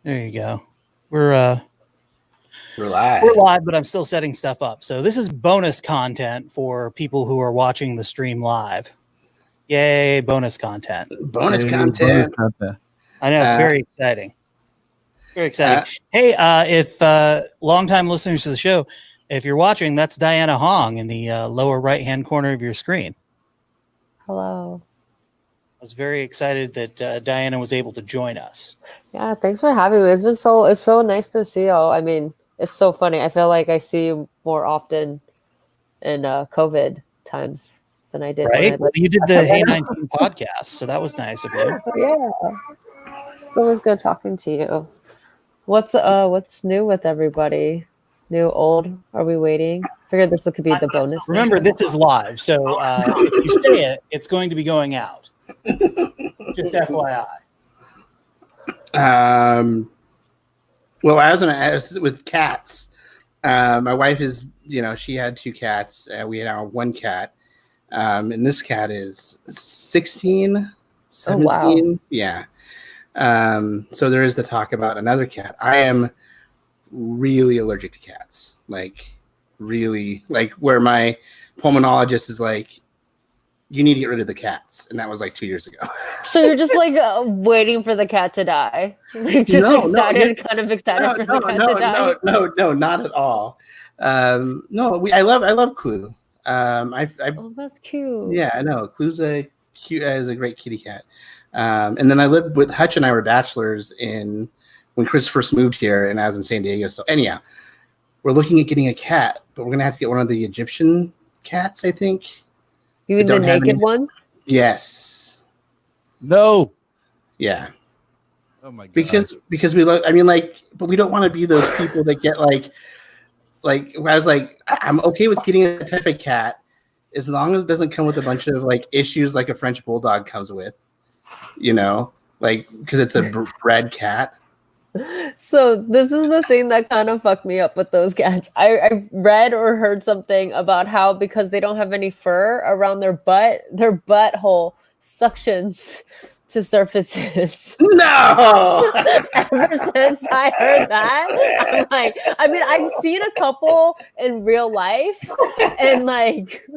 There you go. We're live. we're live, but I'm still setting stuff up. So this is bonus content for people who are watching the stream live. Yay, bonus content. Bonus content. I know, it's very exciting. Very exciting. Hey, if longtime listeners to the show, if you're watching, that's Diana Hong in the lower right-hand corner of your screen. Hello. I was very excited that Diana was able to join us. Yeah, thanks for having me. It's so nice to see y'all. I mean, it's so funny. I feel like I see you more often in COVID times than I did. Right? Well, you did the Hey 19 podcast, so that was nice of you. Yeah. It's always good talking to you. What's new with everybody? New, old? Are we waiting? Figured this could be the bonus. Remember, this is live, so if you say it, it's going to be going out. Just FYI. Well, I was going to ask with cats. My wife is, she had 2 cats. We now have 1 cat. And this cat is 16, 17. Oh, wow. Yeah. So there is the talk about another cat. I am really allergic to cats. Like, really, like where my pulmonologist is like, you need to get rid of the cats. And that was like 2 years ago. So you're just like waiting for the cat to die? Like just excited for the cat to die? No, not at all. I love Clue. Oh, that's cute. Yeah, I know. Clue's is a great kitty cat. And then I lived with Hutch and I were bachelors when Chris first moved here and I was in San Diego. So anyhow, we're looking at getting a cat, but we're going to have to get one of the Egyptian cats, I think. You mean the naked one? Yes. No. Yeah. Oh my god. Because we love. I mean, like, but we don't want to be those people that get like. I was like, I'm okay with getting a type of cat as long as it doesn't come with a bunch of like issues like a French bulldog comes with, like because it's a bred cat. So this is the thing that kind of fucked me up with those cats. I read or heard something about how because they don't have any fur around their butthole suctions to surfaces. No! Ever since I heard that, I'm like, I mean, I've seen a couple in real life and like...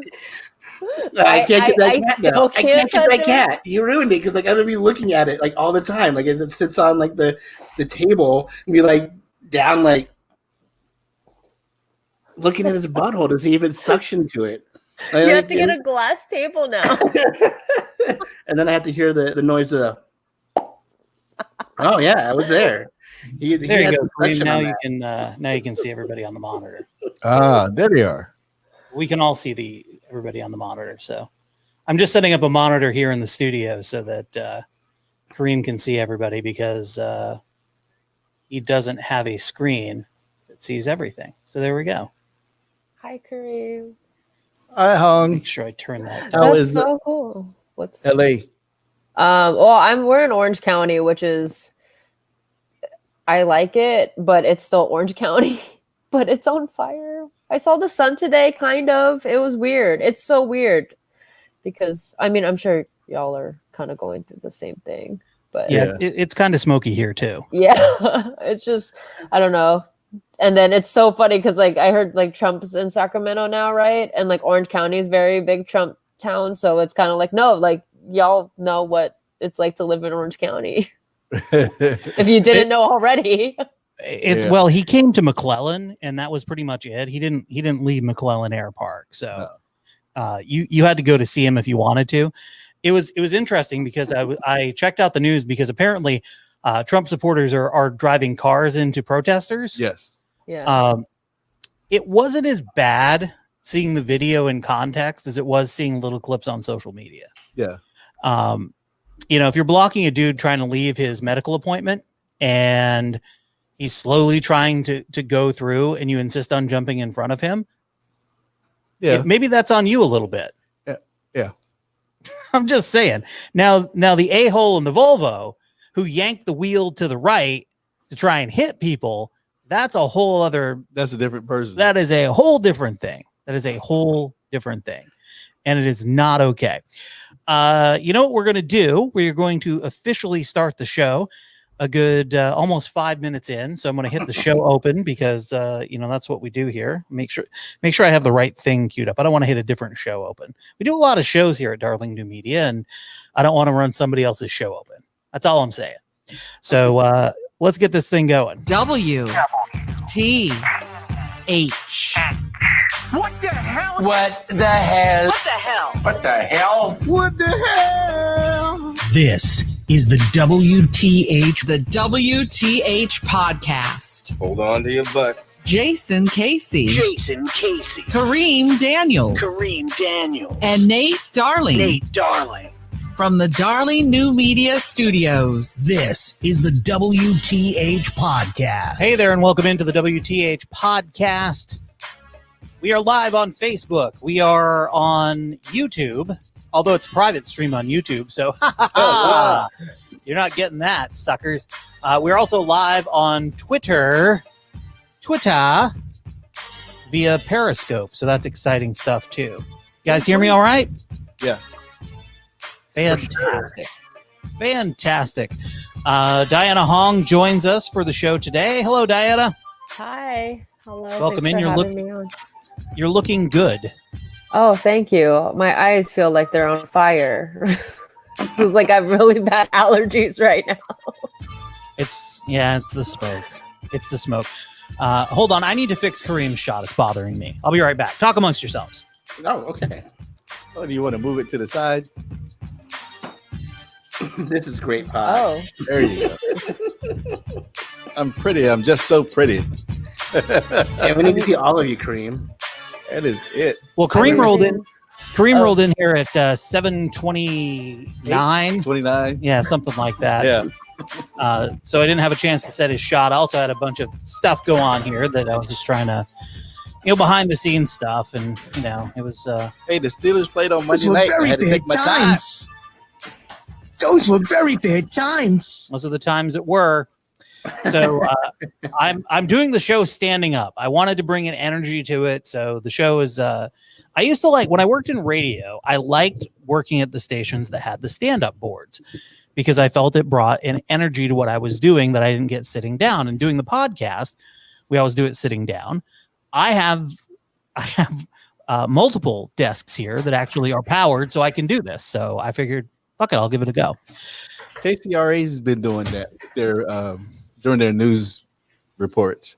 I can't get that cat now. I can't get that cat. You ruined it because like I'm gonna be looking at it like all the time. Like as it sits on like the table and be like down like looking at his butthole to see if it's suction to it. You have to get a glass table now. And then I have to hear the noise of the oh yeah, I was there. There you go. Now you can see everybody on the monitor. Ah, there they are. We can all see everybody on the monitor. So I'm just setting up a monitor here in the studio so that Kareem can see everybody because he doesn't have a screen that sees everything. So there we go. Hi, Kareem. I hung. Make sure I turn that. That's so cool. What's LA? Well, we're in Orange County, which is I like it, but it's still Orange County, but it's on fire. I saw the sun today, kind of. It was weird. It's so weird because, I mean, I'm sure y'all are kind of going through the same thing. But yeah. It's kind of smoky here, too. Yeah, it's just, I don't know. And then it's so funny because, like, I heard, like, Trump's in Sacramento now, right? And, like, Orange County is very big Trump town. So it's kind of like, no, like, y'all know what it's like to live in Orange County. If you didn't know already. Well, he came to McClellan, and that was pretty much it. He didn't leave McClellan Air Park, so you had to go to see him if you wanted to. It was interesting because I checked out the news because apparently Trump supporters are driving cars into protesters. Yes. Yeah. It wasn't as bad seeing the video in context as it was seeing little clips on social media. Yeah. If you're blocking a dude trying to leave his medical appointment and he's slowly trying to go through and you insist on jumping in front of him. Yeah. Maybe that's on you a little bit. Yeah. I'm just saying. Now the a-hole in the Volvo who yanked the wheel to the right to try and hit people, that's a different person. That is a whole different thing. And it is not okay. You know what we're going to do? We are going to officially start the show. a good almost 5 minutes in, so I'm going to hit the show open because that's what we do here. Make sure I have the right thing queued up. I don't want to hit a different show open. We do a lot of shows here at Darling New Media, and I don't want to run somebody else's show open. That's all I'm saying. So let's get this thing going. WTH. What the hell? What the hell? What the hell? What the hell? What the hell? This is the WTH, the WTH podcast. Hold on to your butt. Jason Casey, Jason Casey, Kareem Daniels, Kareem Daniels, and Nate Darling. Nate Darling. From the Darling New Media Studios. This is the WTH podcast. Hey there, and welcome into the WTH podcast. We are live on Facebook. We are on YouTube, although it's a private stream on YouTube, so you're not getting that, suckers. We're also live on Twitter via Periscope, so that's exciting stuff too. You guys hear me all right? Yeah. Fantastic. Fantastic. Diana Hong joins us for the show today. Hello, Diana. Hi. Hello. Welcome Thanks in. for having me on. You're looking good. Oh, thank you. My eyes feel like they're on fire. This is like I have really bad allergies right now. It's the smoke. It's the smoke. Hold on. I need to fix Kareem's shot. It's bothering me. I'll be right back. Talk amongst yourselves. Oh, okay. Oh, do you want to move it to the side? This is great pod. Oh, There you go. I'm pretty. I'm just so pretty. Yeah, we need to see all of you, Kareem. That is it. Well, Kareem rolled in. Kareem Oh. rolled in here at 7:29. 29. Yeah, something like that. Yeah. So I didn't have a chance to set his shot. I also had a bunch of stuff go on here that I was just trying to, behind the scenes stuff, and it was. Hey, the Steelers played on Monday night. I had to take my time. Those were very bad times. Most of the times it were. So I'm doing the show standing up. I wanted to bring an energy to it. So the show is. I used to when I worked in radio. I liked working at the stations that had the stand-up boards because I felt it brought an energy to what I was doing that I didn't get sitting down. And doing the podcast, we always do it sitting down. I have multiple desks here that actually are powered, so I can do this. So I figured, fuck it, I'll give it a go. KCRA has been doing that. During their news reports.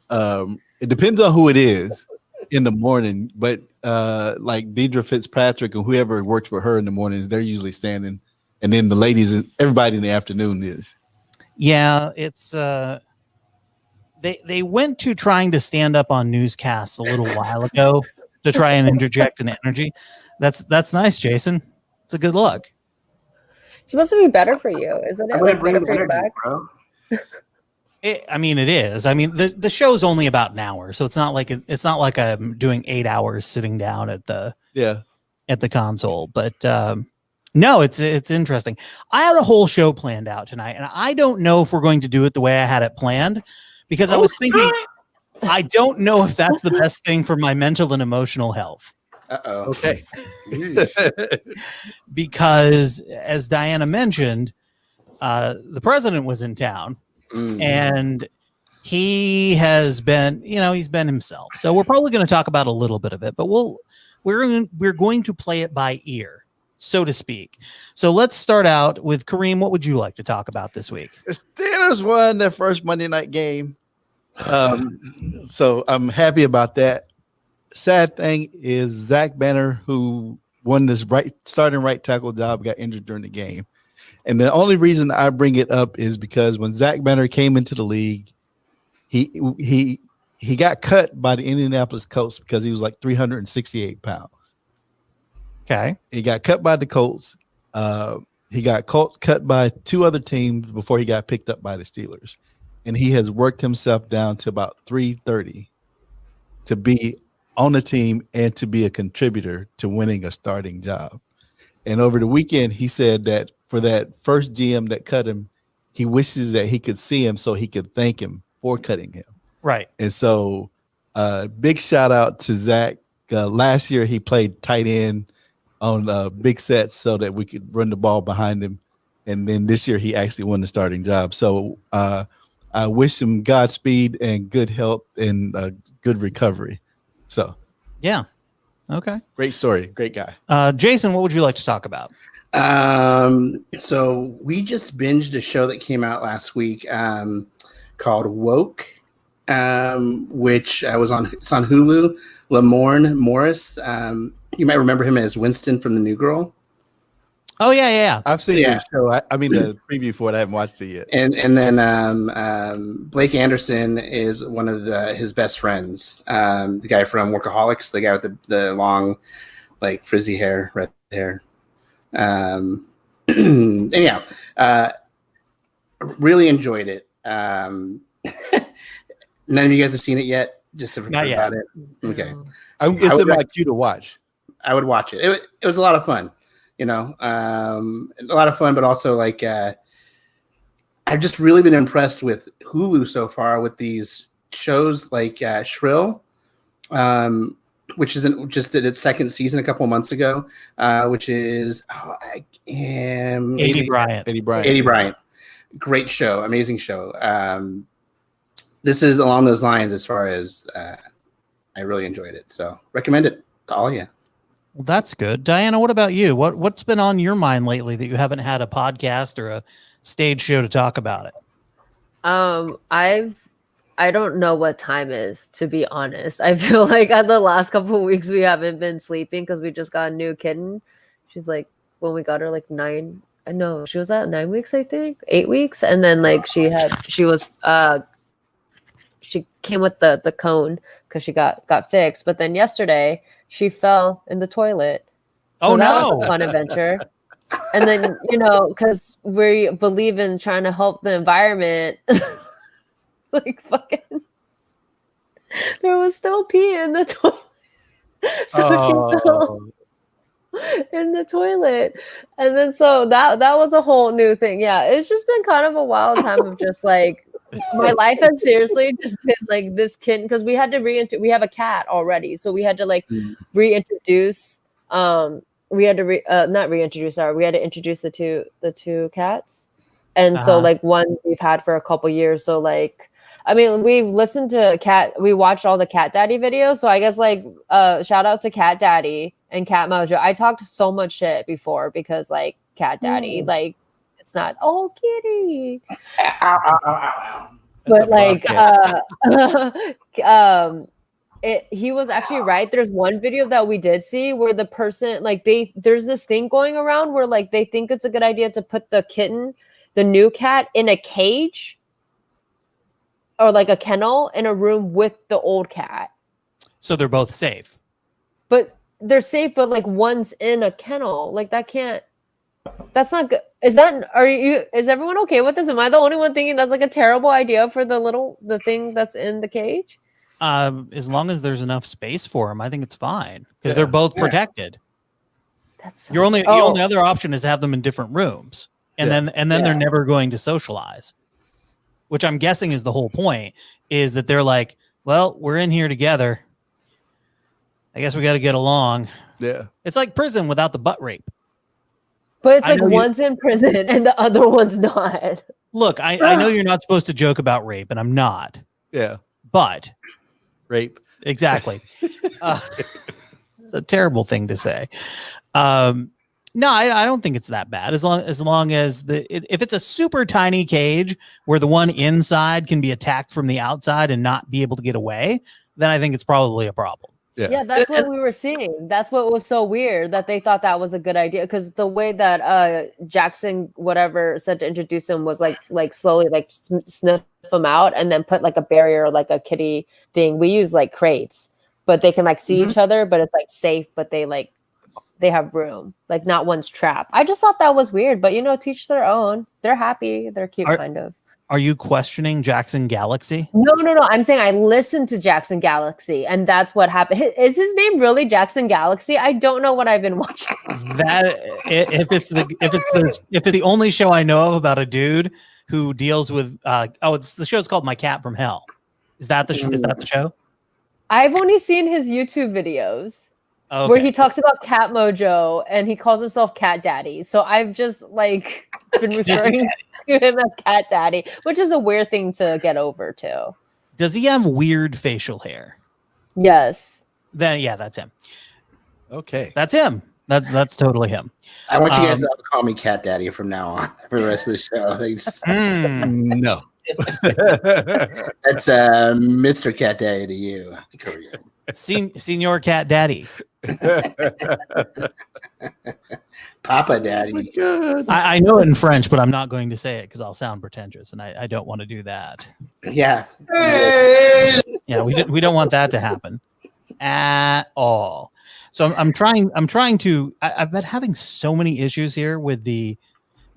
It depends on who it is in the morning, but like Deidre Fitzpatrick and whoever works with her in the mornings, they're usually standing, and then the ladies, everybody in the afternoon is. Yeah, it's they went to trying to stand up on newscasts a little while ago to try and interject an energy. That's nice, Jason. It's a good look. it's supposed to be better for you, isn't it? I'm gonna Like, bring better the for your energy, back? bro. It is. I mean, the show's only about an hour, so it's not like I'm doing 8 hours sitting down at the console. But no, it's interesting. I had a whole show planned out tonight, and I don't know if we're going to do it the way I had it planned because I was thinking I don't know if that's the best thing for my mental and emotional health. Uh-oh. Okay. Because as Diana mentioned, the president was in town. And he has been, he's been himself. So we're probably going to talk about a little bit of it, but we're going to play it by ear, so to speak. So let's start out with Kareem. What would you like to talk about this week? The Steelers won their first Monday night game. So I'm happy about that. Sad thing is Zach Banner, who won this starting right tackle job, got injured during the game. And the only reason I bring it up is because when Zach Banner came into the league, he got cut by the Indianapolis Colts because he was like 368 pounds. Okay. He got cut by the Colts. He got cut by two other teams before he got picked up by the Steelers. And he has worked himself down to about 330 to be on the team and to be a contributor to winning a starting job. And over the weekend, he said that for that first GM that cut him, he wishes that he could see him so he could thank him for cutting him. Right. And so big shout out to Zach. Last year, he played tight end on big sets so that we could run the ball behind him. and then this year he actually won the starting job. So I wish him Godspeed and good health and good recovery. So Yeah. Okay. great story, great guy. Jason, what would you like to talk about? So we just binged a show that came out last week called Woke, which it's on Hulu. Lamorne Morris. You might remember him as Winston from The New Girl. Oh yeah. I've seen Yeah. the show. I mean the preview for it. I haven't watched it yet. And then Blake Anderson is one of his best friends. The guy from Workaholics, the guy with the long, like frizzy hair, red hair. Anyhow, really enjoyed it. None of you guys have seen it yet. Just have Not heard yet. about it. Okay, It's I in would my queue to watch. I would watch it. It was a lot of fun. A lot of fun, but also like I've just really been impressed with Hulu so far with these shows like Shrill, which isn't just did its second season a couple of months ago, which is Eddie Bryant. Eddie Bryant. Great show, amazing show. This is along those lines as far as I really enjoyed it. So recommend it to all of you. Well, that's good. Diana, what about you? What's been on your mind lately that you haven't had a podcast or a stage show to talk about it? I don't know what time is, to be honest. I feel like at the last couple of weeks we haven't been sleeping because we just got a new kitten. She's like, when we got her like 9, I know she was at 9 weeks, I think 8 weeks, and then like she came with the cone because she got fixed. But then yesterday she fell in the toilet. So Oh, that no. was a fun adventure. And then because we believe in trying to help the environment. Like fucking, there was still pee in the toilet. So she fell in the toilet, and then so that was a whole new thing. Yeah, it's just been kind of a wild time of just like my life has seriously just been like this kitten because we had to we have a cat already, so we had to like reintroduce. We had to not reintroduce we had to introduce the two cats, and so like one we've had for a couple years. So like. I mean, we've listened to we watched all the Cat Daddy videos. So I guess like shout out to Cat Daddy and Cat Mojo. I talked so much shit before because like Cat Daddy, like it's not, oh kitty. But like he was actually right. There's one video that we did see where the person like there's this thing going around where like they think it's a good idea to put the new cat in a cage. Or like a kennel in a room with the old cat. So they're both safe. But they're safe, but like one's in a kennel. Like that's not good. Is everyone okay with this? Am I the only one thinking that's like a terrible idea for the thing that's in the cage? As long as there's enough space for them, I think it's fine because they're both protected. That's so The only other option is to have them in different rooms. And then they're never going to socialize. Which I'm guessing is the whole point, is that they're like, well, we're in here together. I guess we got to get along. Yeah. It's like prison without the butt rape. But it's like one's in prison and the other one's not. Look, I know you're not supposed to joke about rape, and I'm not. Yeah. But rape. Exactly. It's a terrible thing to say. No, I don't think it's that bad. As long as if it's a super tiny cage where the one inside can be attacked from the outside and not be able to get away, then I think it's probably a problem. Yeah, that's what we were seeing. That's what was so weird that they thought that was a good idea because the way that Jackson whatever said to introduce him was like slowly like sniff him out and then put like a barrier like a kitty thing. We use like crates, but they can like see each other, but it's like safe, but they have room, like not one's trapped. I just thought that was weird, but teach their own. They're happy. They're cute, kind of. Are you questioning Jackson Galaxy? No. I'm saying I listened to Jackson Galaxy, and that's what happened. Is his name really Jackson Galaxy? I don't know what I've been watching. That if it's the only show I know of about a dude who deals with it's the show's called My Cat from Hell. Is that the show? I've only seen his YouTube videos. Okay. Where he talks about Cat Mojo and he calls himself Cat Daddy. So I've just like been referring to him as Cat Daddy, which is a weird thing to get over too. Does he have weird facial hair? Yes. Then yeah, that's him. Okay. That's him. That's totally him. I want you guys to call me Cat Daddy from now on for the rest of the show. Like, just- No. that's Mr. Cat Daddy to you. Senior Cat Daddy. Papa Daddy. I know it in French, but I'm not going to say it because I'll sound pretentious, and I don't want to do that. Yeah. Yeah, we don't want that to happen at all. So I'm trying to. I've been having so many issues here with the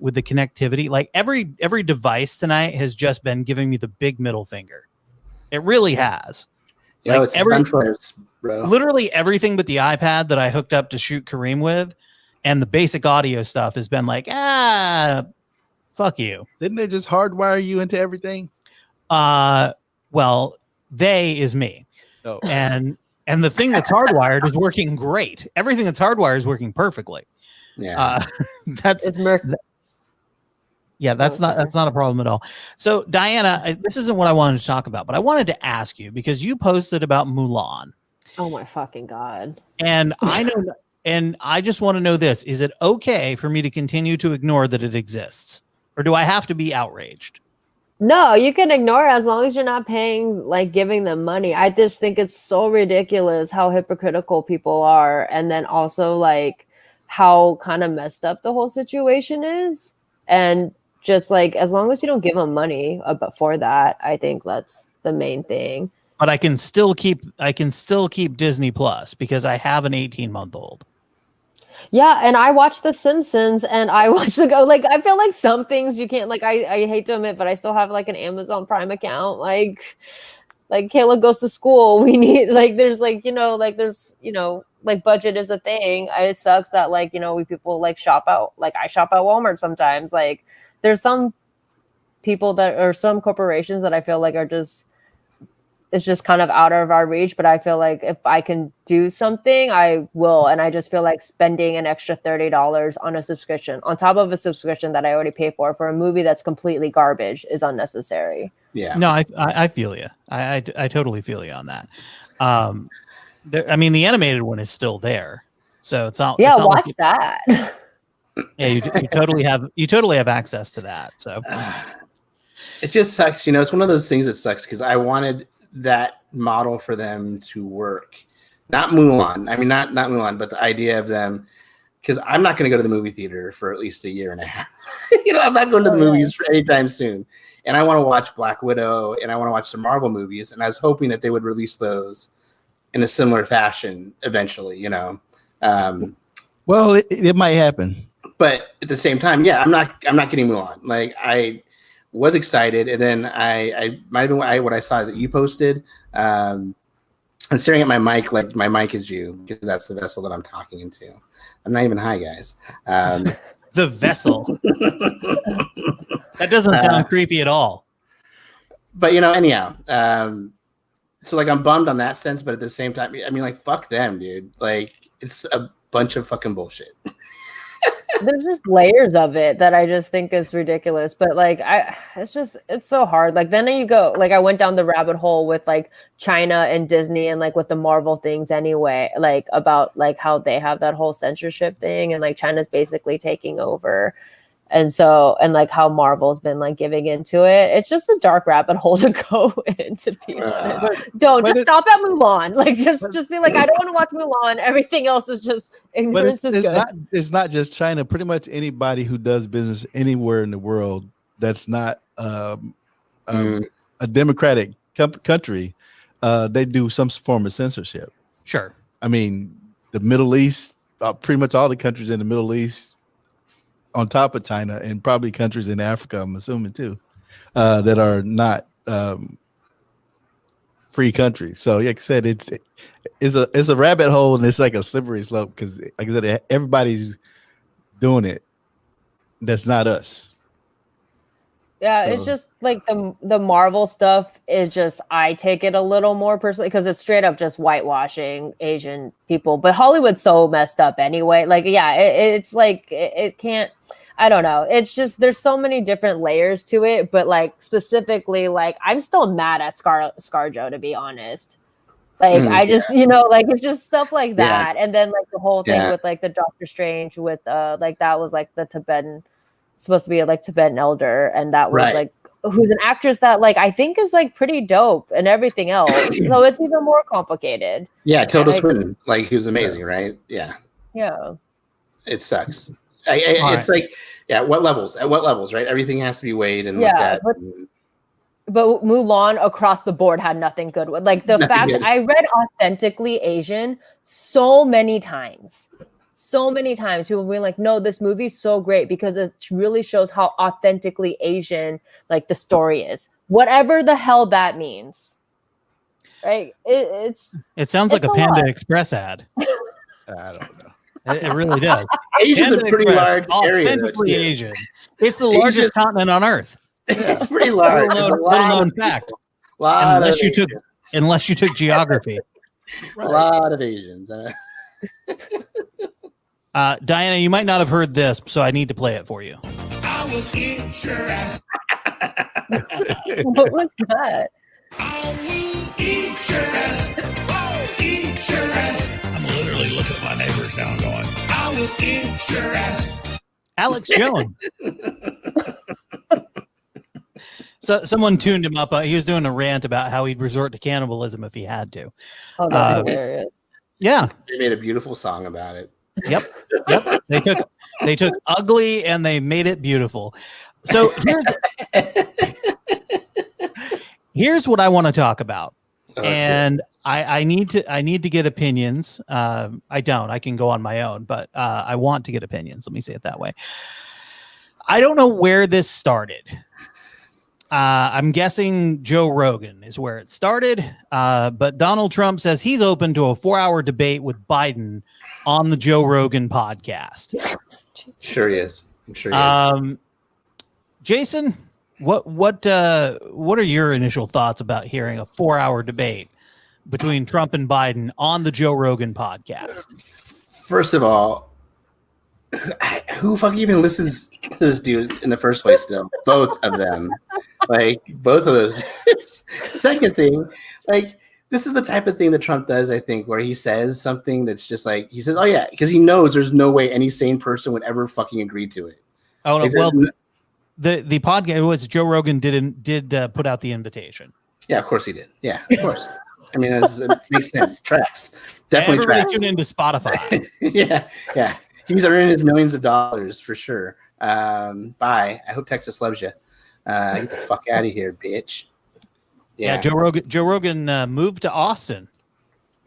connectivity. Like every device tonight has just been giving me the big middle finger. It really has. Yeah, Like it's sunflowers, bro. Literally everything but the iPad that I hooked up to shoot Kareem with, and the basic audio stuff has been like, fuck you. Didn't they just hardwire you into everything? Well, they is me. Oh. And the thing that's hardwired is working great. Everything that's hardwired is working perfectly. Yeah. It's Merc. Yeah, that's Oh, not a problem at all. So, Diana, this isn't what I wanted to talk about, but I wanted to ask you because you posted about Mulan, Oh my fucking god. and I know, and I just want to know this: is it okay for me to continue to ignore that it exists, or do I have to be outraged? No, you can ignore it as long as you're not paying, like giving them money. I just think it's so ridiculous how hypocritical people are, and then also like how kind of messed up the whole situation is, and just like as long as you don't give them money for that, I think that's the main thing. But I can still keep Disney Plus because I have an 18-month-old. Yeah, and I watch The Simpsons, and I watch like I feel like some things you can't like. I hate to admit, but I still have like an Amazon Prime account. Like Kayla goes to school. We need like there's like like budget is a thing. It sucks that like we people like shop out. Like I shop at Walmart sometimes. Like there's some people that or some corporations that I feel like are just. It's just kind of out of our reach, but I feel like if I can do something, I will. And I just feel like spending an extra $30 on a subscription on top of a subscription that I already pay for a movie that's completely garbage is unnecessary. Yeah. No, I feel you. I totally feel you on that. I mean, the animated one is still there, so it's not. Yeah, it's not watch like that. Yeah, you totally have access to that. So It just sucks. It's one of those things that sucks because I wanted that model for them to work. Not Mulan. I mean, not Mulan, but the idea of them, because I'm not going to go to the movie theater for at least a year and a half. I'm not going to the movies for anytime soon. And I want to watch Black Widow and I want to watch some Marvel movies. And I was hoping that they would release those in a similar fashion eventually, Well, it might happen. But at the same time, yeah, I'm not getting Mulan. Like I was excited, and then I might have been what I saw that you posted. I'm staring at my mic like my mic is you because that's the vessel that I'm talking into. I'm not even high, guys. the vessel. That doesn't sound creepy at all. But anyhow, so like I'm bummed on that sense, but at the same time, I mean, like fuck them, dude. Like it's a bunch of fucking bullshit. There's just layers of it that I just think is ridiculous. But like it's so hard. Like then you go like I went down the rabbit hole with like China and Disney and like with the Marvel things anyway, like about like how they have that whole censorship thing and like China's basically taking over. And so, and like how Marvel's been like giving into it. It's just a dark rabbit hole to go in, to be honest. Stop at Mulan. Like just be like, I don't want to watch Mulan. Everything else is just ignorance is good. It's not just China. Pretty much anybody who does business anywhere in the world that's not a democratic country, they do some form of censorship. Sure. I mean, the Middle East, pretty much all the countries in the Middle East, on top of China, and probably countries in Africa, I'm assuming too, that are not free countries. So, like I said, it's a rabbit hole and it's like a slippery slope because, like I said, everybody's doing it. That's not us. Yeah, it's just like the Marvel stuff is just I take it a little more personally because it's straight up just whitewashing Asian people. But Hollywood's so messed up anyway. Like, yeah, it's like it can't. I don't know. It's just there's so many different layers to it, but like specifically, like I'm still mad at ScarJo, to be honest. Like I just, like it's just stuff like that, and then like the whole thing with like the Doctor Strange with like that was like the Tibetan, supposed to be like Tibetan elder, and that was like who's an actress that like I think is like pretty dope and everything else. So it's even more complicated. Yeah, Tilda Swinton, like who's amazing, right? Yeah. Yeah. It sucks. It's like, at what levels, right? Everything has to be weighed and looked at. But Mulan across the board had nothing good with, like the fact I read Authentically Asian so many times. People being like, no, this movie's so great because it really shows how authentically Asian like the story is. Whatever the hell that means. Right? It sounds like a Panda Express ad. I don't know. It really does. Asia's a pretty large area. Authentically Asian. It's the largest continent on Earth. It's pretty large. Little known fact. Unless you took geography. A lot of Asians. Diana, you might not have heard this, so I need to play it for you. I will eat your ass. What was that? I will eat your ass. Eat your ass. I'm literally looking at my neighbors now and going, I will eat your ass. Alex Jones. So someone tuned him up. He was doing a rant about how he'd resort to cannibalism if he had to. Oh, that's hilarious. Yeah. They made a beautiful song about it. Yep. They took ugly and they made it beautiful. So here's what I want to talk about. And I need to get opinions. I don't. I can go on my own, but I want to get opinions. Let me say it that way. I don't know where this started. I'm guessing Joe Rogan is where it started. But Donald Trump says he's open to a 4-hour debate with Biden on the Joe Rogan podcast. Sure he is. I'm sure he is. Jason, what are your initial thoughts about hearing a 4-hour debate between Trump and Biden on the Joe Rogan podcast? First of all, who fucking even listens to this dude in the first place still? Both of them. Like, both of those. Second thing, like, this is the type of thing that Trump does, I think, where he says something that's just like, he says, oh yeah, because he knows there's no way any sane person would ever fucking agree to it. Oh, no, like, well, the podcast was Joe Rogan did put out the invitation. Yeah, of course he did. Yeah, of course. I mean, it makes sense. Tracks. Definitely Everybody tracks. tune into Spotify. Yeah. He's earning his millions of dollars for sure. Bye. I hope Texas loves you. Get the fuck out of here, bitch. Yeah, Joe Rogan moved to Austin.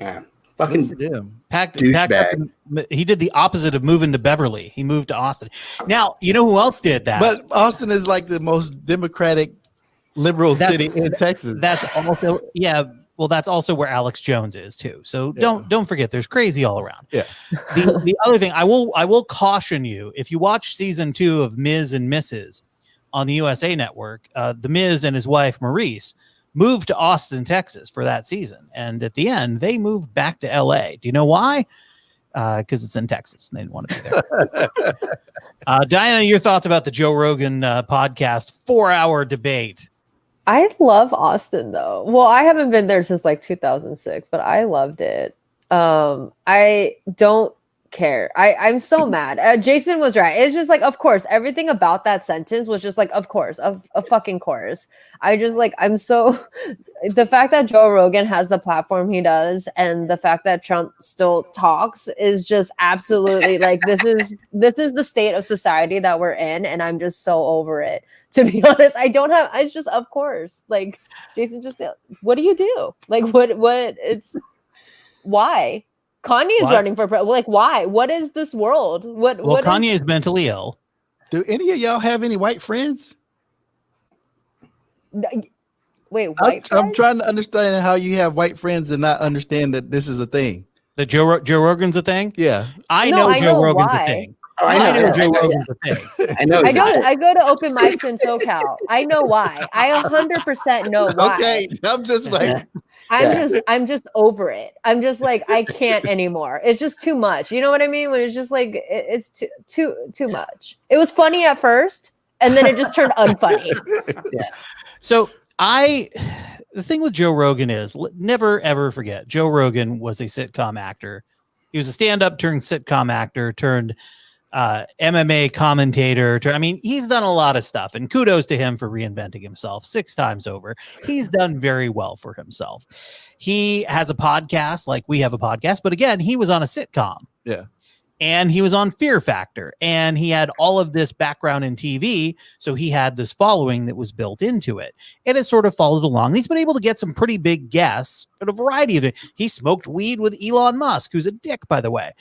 Yeah, fucking packed douchebag. He did the opposite of moving to Beverly. He moved to Austin. Now, you know who else did that? But Austin is like the most democratic, liberal city in Texas. That's also well, that's also where Alex Jones is too. So don't forget, there's crazy all around. Yeah. The other thing, I will caution you, if you watch season 2 of Ms. and Mrs. on the USA Network, the Miz and his wife Maurice moved to Austin, Texas for that season, and at the end they moved back to LA. Do you know why? Because it's in Texas and they didn't want to be there. Diana, your thoughts about the Joe Rogan podcast 4-hour debate? I love Austin though. Well, I haven't been there since like 2006, but I loved it. I don't care. I'm so mad. Jason was right. It's just like, of course, everything about that sentence was just like, of course, a fucking course. I just like, I'm so, the fact that Joe Rogan has the platform he does and the fact that Trump still talks is just absolutely like, this is the state of society that we're in. And I'm just so over it. To be honest, it's just, of course, like Jason just, what do you do? Like why? Kanye is running for president. Like, why? What is this world? Well, Kanye is mentally ill. Do any of y'all have any white friends? Wait, white friends? I'm trying to understand how you have white friends and not understand that this is a thing. That Joe Rogan's a thing? Yeah. I know Joe Rogan's a thing. Oh, I I know. know I Joe know, Rogan's a thing. I know. I exactly. go I go to open mics in SoCal. I know why. I 100% know why. Okay, I'm just like, I'm just over it. I'm just like I can't anymore. It's just too much. You know what I mean? When it's just like it's too much. It was funny at first, and then it just turned unfunny. So the thing with Joe Rogan is never ever forget Joe Rogan was a sitcom actor. He was a stand-up turned sitcom actor turned MMA commentator. I mean, he's done a lot of stuff, and kudos to him for reinventing himself 6 times over. He's done very well for himself. He has a podcast, like we have a podcast, but again, he was on a sitcom. Yeah. And he was on Fear Factor, and he had all of this background in TV. So he had this following that was built into it, and it sort of followed along. And he's been able to get some pretty big guests at a variety of it. He smoked weed with Elon Musk, who's a dick, by the way.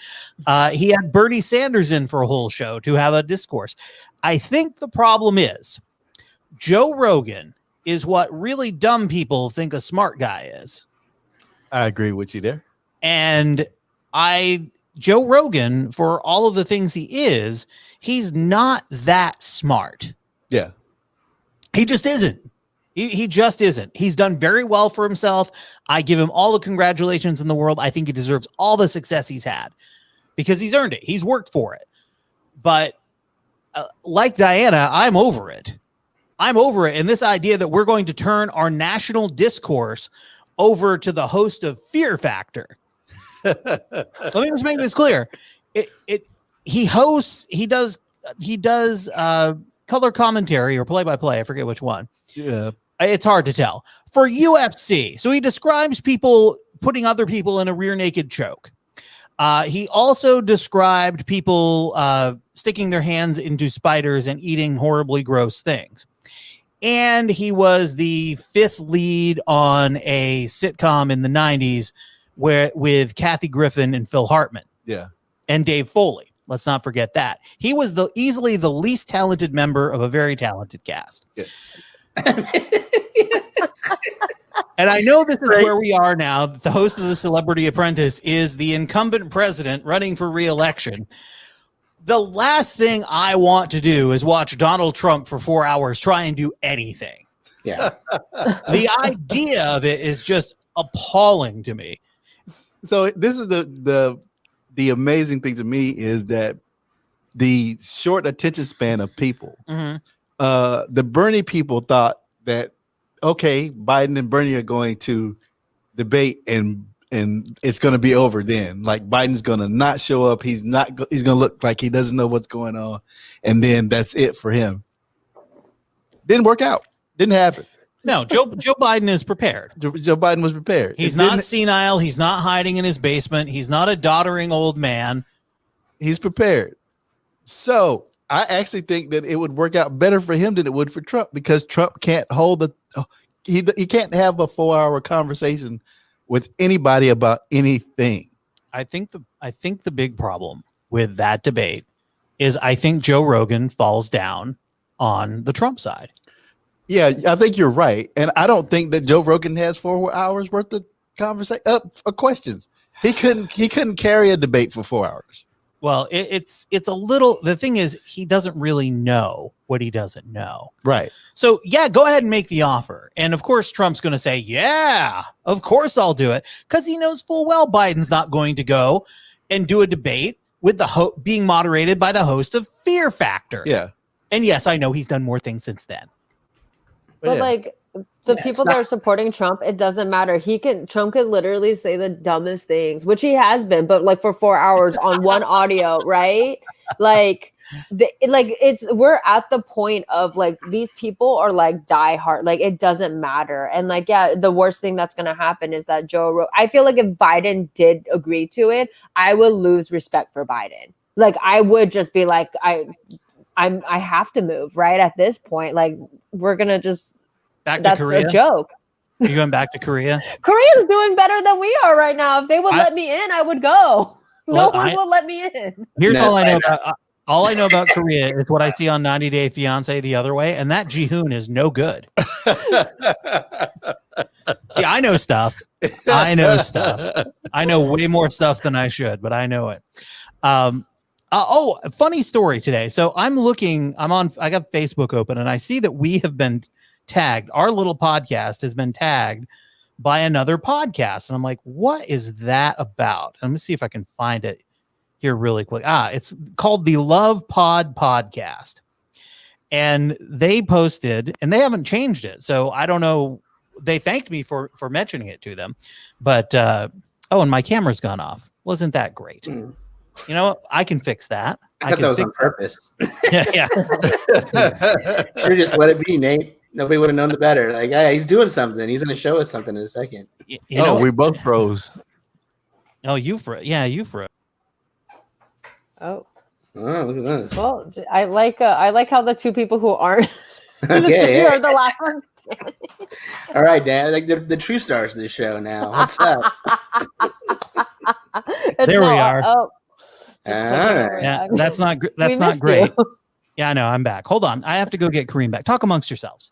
He had Bernie Sanders in for a whole show to have a discourse. I think the problem is Joe Rogan is what really dumb people think a smart guy is. I agree with you there. And Joe Rogan, for all of the things he is, he's not that smart. Yeah. He just isn't. He just isn't. He's done very well for himself. I give him all the congratulations in the world. I think he deserves all the success he's had because he's earned it. He's worked for it. But like Diana, I'm over it. I'm over it. And this idea that we're going to turn our national discourse over to the host of Fear Factor. Let me just make this clear. He does color commentary or play-by-play. I forget which one. Yeah. It's hard to tell. For UFC. So he describes people putting other people in a rear naked choke. He also described people sticking their hands into spiders and eating horribly gross things. And he was the 5th lead on a sitcom in the 90s with Kathy Griffin and Phil Hartman. Yeah. And Dave Foley. Let's not forget that. He was easily the least talented member of a very talented cast. Yes. And I know this is where we are now. The host of The Celebrity Apprentice is the incumbent president running for re-election. The last thing I want to do is watch Donald Trump for 4 hours try and do anything. Yeah. The idea of it is just appalling to me. So this is the amazing thing to me is that the short attention span of people. Mm-hmm. The Bernie people thought that, okay, Biden and Bernie are going to debate and it's going to be over then. Like Biden's going to not show up. He's going to look like he doesn't know what's going on. And then that's it for him. Didn't work out. Didn't happen. No, Joe Biden is prepared. Joe Biden was prepared. He's not senile. He's not hiding in his basement. He's not a doddering old man. He's prepared. So I actually think that it would work out better for him than it would for Trump because Trump can't he can't have a 4-hour conversation with anybody about anything. I think the big problem with that debate is I think Joe Rogan falls down on the Trump side. Yeah, I think you're right. And I don't think that Joe Rogan has 4 hours worth of conversation questions. He couldn't carry a debate for 4 hours. Well, it's a little, the thing is he doesn't really know what he doesn't know. Right. So yeah, go ahead and make the offer. And of course, Trump's going to say, yeah, of course I'll do it. Because he knows full well Biden's not going to go and do a debate with being moderated by the host of Fear Factor. Yeah. And yes, I know he's done more things since then. But yeah. like the people that are supporting Trump, it doesn't matter. Trump could literally say the dumbest things, which he has been, but like for 4 hours on one audio, right? Like we're at the point of like these people are like die hard, like it doesn't matter. And like, yeah, the worst thing that's gonna happen is that I feel like if Biden did agree to it, I would lose respect for Biden. Like I would just be like, I have to move right at this point. Like we're gonna just that's Korea? A joke. Are you going back to Korea? Korea's doing better than we are right now. If they would let me in, I would go. Well, no one will let me in. Here's all I know about all I know about Korea is what I see on 90 Day Fiance the other way, and that Ji-hoon is no good. See, I know stuff. I know way more stuff than I should, but I know it. A funny story today. So I got Facebook open and I see that we have been tagged. Our little podcast has been tagged by another podcast. And I'm like, what is that about? Let me see if I can find it here really quick. It's called the Love Pod Podcast. And they posted, and they haven't changed it. So I don't know. They thanked me for mentioning it to them. But, and my camera's gone off. Wasn't that great? You know, I can fix that. I thought that was on purpose. Yeah. Should just let it be, Nate. Nobody would have known the better. Like, yeah, he's doing something. He's going to show us something in a second. You know, we both froze. Oh, you froze. Yeah, you froze. Oh, look at this. well, I like how the two people who aren't in the Okay, studio yeah. are the last ones standing. All right, Dan. Like the true stars of the show now. What's up? There we are. Oh, All just taking over. right. Yeah, that's not We not missed great. you. Yeah, I know. I'm back. Hold on. I have to go get Kareem back. Talk amongst yourselves.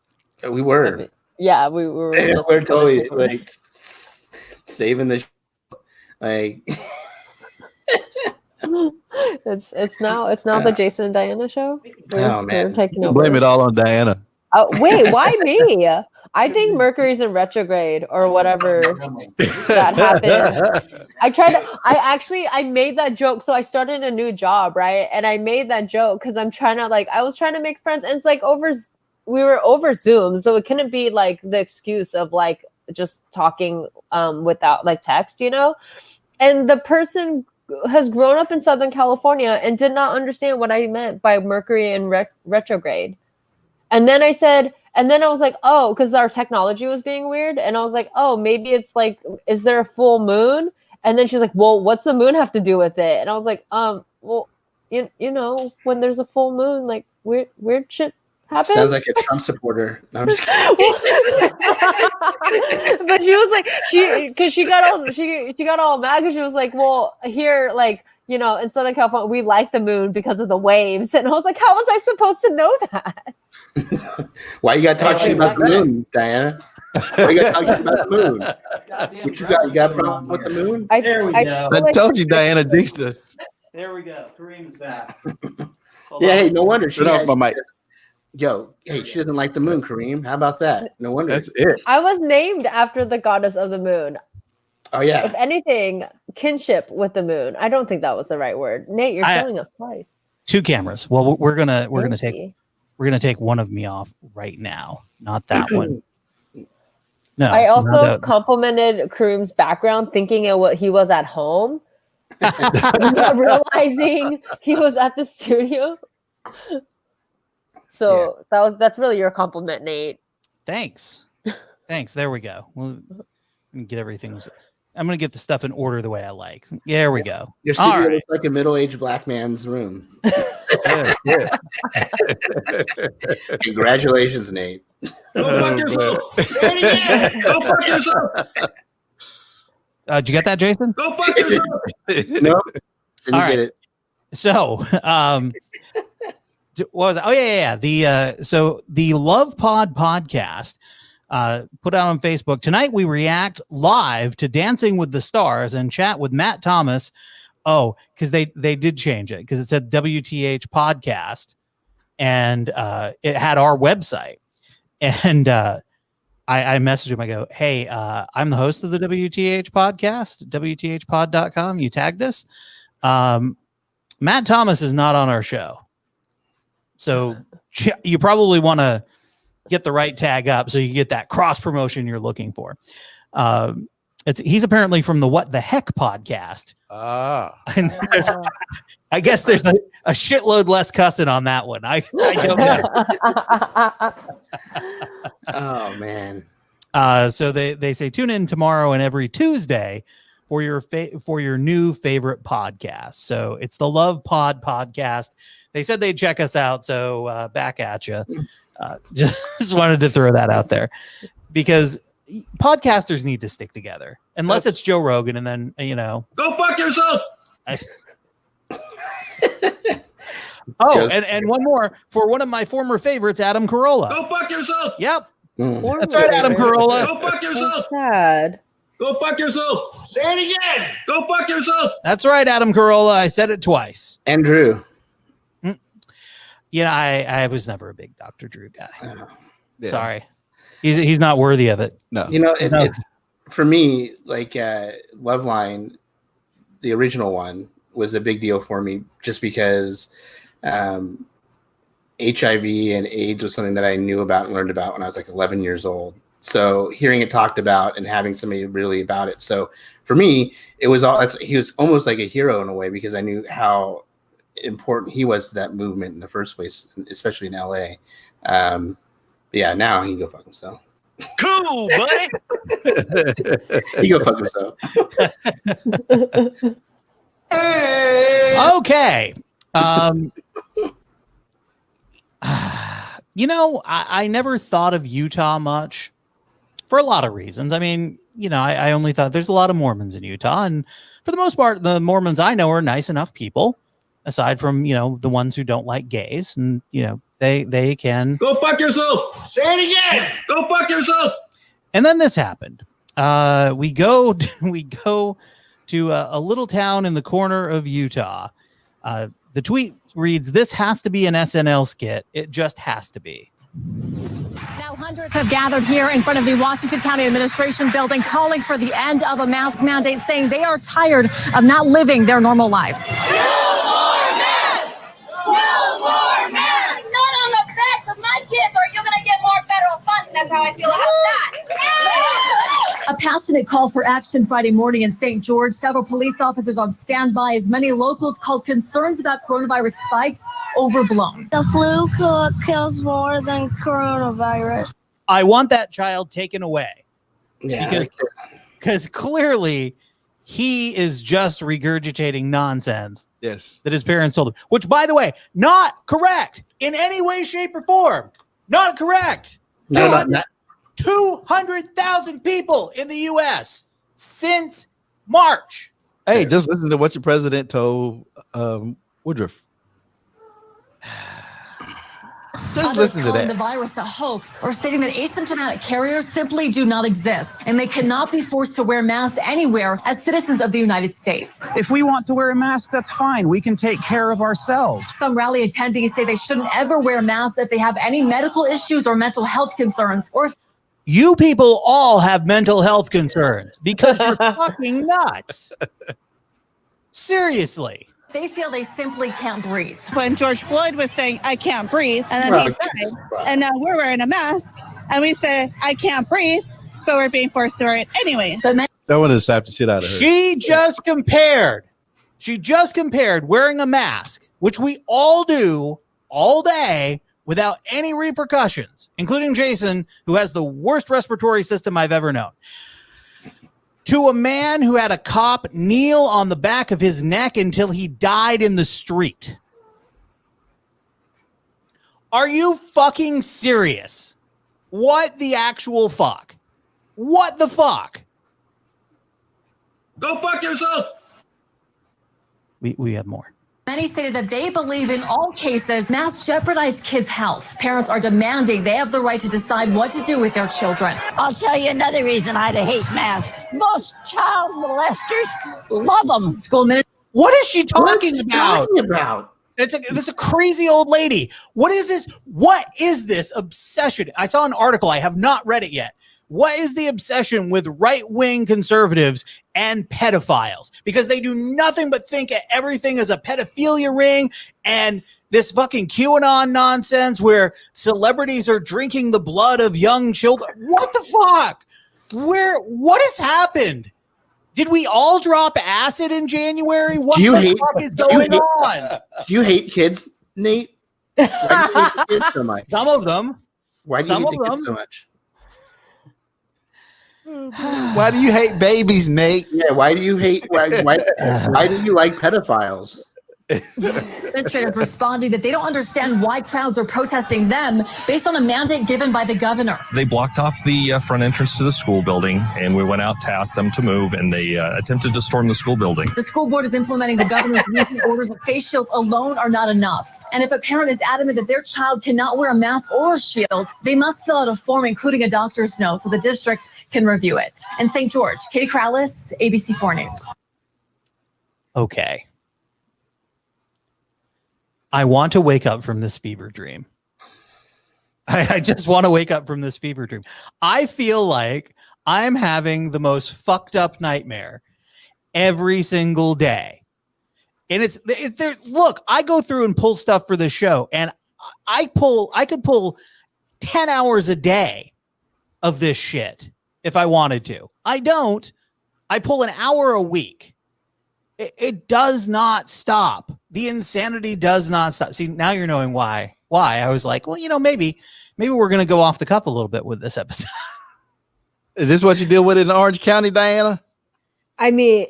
We were. Yeah, we were. just We're totally like saving the like. It's now the Jason and Diana show. Oh, man. We're taking over. Blame it all on Diana. Oh wait, why me? I think Mercury's in retrograde or whatever that happened. I made that joke. So I started a new job, right? And I made that joke because I was trying to make friends, and it's like we were over Zoom, so it couldn't be like the excuse of like just talking without like text, you know? And the person has grown up in Southern California and did not understand what I meant by Mercury in retrograde. And then I was like, oh, because our technology was being weird. And I was like, oh, maybe it's like, is there a full moon? And then she's like, well, what's the moon have to do with it? And I was like, well, you know, when there's a full moon, like weird shit happens. Sounds like a Trump supporter. No, I'm just kidding. But she was like, she got all mad because she was like, well, here, like, you know, in Southern California, we like the moon because of the waves. And I was like, how was I supposed to know that? Why you got to talk shit about the moon, Diana? Why you got to talk shit about the moon? What you got? You got a problem with the moon? There we go. I told you Diana jinxed us. There we go. Kareem's back. Yeah, hey, no wonder. Turn off my mic. Yo, hey, she doesn't like the moon, Kareem. How about that? No wonder. That's it. I was named after the goddess of the moon. Oh, yeah. If anything, kinship with the moon. I don't think that was the right word. Nate, you're showing up twice. 2 cameras. Well, we're gonna Thank take one of me off right now, not that one. No. I also not complimented Kareem's background, thinking he was at home, not realizing he was at the studio. So that's really your compliment, Nate. Thanks. There we go. We'll get everything. I'm gonna get the stuff in order the way I like. There we go. Your studio looks like a middle-aged black man's room. Yeah. Congratulations, Nate. Go fuck yourself. Go fuck yourself. Did you get that, Jason? Go fuck yourself. Nope. Didn't All get right. it. So, what was it? Oh yeah. The Love Pod podcast put out on Facebook tonight. We react live to Dancing with the Stars and chat with Matt Thomas. Oh, because they did change it because it said WTH podcast, and it had our website. And I messaged him. I go, hey, I'm the host of the WTH podcast, WTHpod.com. You tagged us. Matt Thomas is not on our show. So you probably want to get the right tag up so you get that cross promotion you're looking for. He's apparently from the What the Heck podcast. And I guess there's a shitload less cussing on that one. I don't know. Oh, man. So they say tune in tomorrow and every Tuesday for your new favorite podcast. So it's the Love Pod podcast. They said they'd check us out. So back at you. Just wanted to throw that out there because podcasters need to stick together unless it's Joe Rogan. And then, Go fuck yourself. And one more for one of my former favorites, Adam Carolla. Go fuck yourself. Yep. Mm. That's right, Adam Carolla. Go fuck yourself. Sad. Go fuck yourself. Say it again. Go fuck yourself. That's right, Adam Carolla. I said it twice. Andrew. You know, I was never a big Dr. Drew guy. Yeah. Sorry. He's not worthy of it. No. You know, No. it's for me, like Loveline, the original one, was a big deal for me just because HIV and AIDS was something that I knew about and learned about when I was like 11 years old. So hearing it talked about and having somebody really about it. So for me, it was he was almost like a hero in a way because I knew how important he was to that movement in the first place, especially in LA. But yeah, now he can go fuck himself. Cool, buddy. He go fuck himself. Okay. You know, I never thought of Utah much for a lot of reasons. I mean, you know, I only thought there's a lot of Mormons in Utah. And for the most part, the Mormons I know are nice enough people, aside from, you know, the ones who don't like gays. And, you know, they can. Go fuck yourself. Say it again. Go fuck yourself. And then this happened. We go to a little town in the corner of Utah. The tweet reads, "This has to be an SNL skit. It just has to be." Now hundreds have gathered here in front of the Washington County Administration building calling for the end of a mask mandate, saying they are tired of not living their normal lives. No more masks! No more masks! Not on the backs of my kids or you're going to get more federal funds. That's how I feel about that. A passionate call for action Friday morning in St. George. Several police officers on standby as many locals called concerns about coronavirus spikes overblown. The flu kills more than coronavirus. I want that child taken away Yeah. because clearly he is just regurgitating nonsense Yes. that his parents told him, which, by the way, not correct in any way, shape, or form. Not correct. No, not 200,000 people in the U.S. since March. Hey, just listen to what your president told Woodruff. Just listen to calling that. the virus a hoax or stating that asymptomatic carriers simply do not exist and they cannot be forced to wear masks anywhere as citizens of the United States. If we want to wear a mask, that's fine. We can take care of ourselves. Some rally attendees say they shouldn't ever wear masks if they have any medical issues or mental health concerns, or if You people all have mental health concerns because you're fucking nuts. Seriously. they feel they simply can't breathe. When George Floyd was saying, "I can't breathe," and then he died, and now we're wearing a mask, and we say, "I can't breathe," but we're being forced to wear it anyways. That one is slapped the shit out of her. She just compared wearing a mask, which we all do all day without any repercussions, including Jason, who has the worst respiratory system I've ever known, to a man who had a cop kneel on the back of his neck until he died in the street. Are you fucking serious? What the actual fuck? What the fuck? Go fuck yourself. We have more. Many stated that they believe in all cases masks jeopardize kids' health. Parents are demanding they have the right to decide what to do with their children. I'll tell you another reason I hate masks. Most child molesters love them. School minister. What is she talking about? about? It's a crazy old lady. What is this? What is this obsession? I saw an article. I have not read it yet. What is the obsession with right-wing conservatives and pedophiles? Because they do nothing but think of everything as a pedophilia ring and this fucking QAnon nonsense where celebrities are drinking the blood of young children. What the fuck? What has happened? Did we all drop acid in January? What the fuck is going on? Do you hate kids, Nate? Why do you hate kids so much? Some of them. Why do you hate kids so much? Why do you hate babies, Nate? Yeah, why do you hate? Why do you like pedophiles? Demonstrators responding that they don't understand why crowds are protesting them based on a mandate given by the governor. They blocked off the front entrance to the school building, and we went out to ask them to move, and they attempted to storm the school building. The school board is implementing the governor's recent orders that face shields alone are not enough. And if a parent is adamant that their child cannot wear a mask or a shield, they must fill out a form, including a doctor's note, so the district can review it. In St. George, Katie Crowless, ABC4 News. Okay. I want to wake up from this fever dream. I just want to wake up from this fever dream. I feel like I'm having the most fucked up nightmare every single day. And it's there. Look, I go through and pull stuff for the show, and I could pull 10 hours a day of this shit if I wanted to. I don't. I pull an hour a week. It does not stop. The insanity does not stop. See, now you're knowing why. I was like, well, maybe we're going to go off the cuff a little bit with this episode. Is this what you deal with in Orange County, Diana? I mean,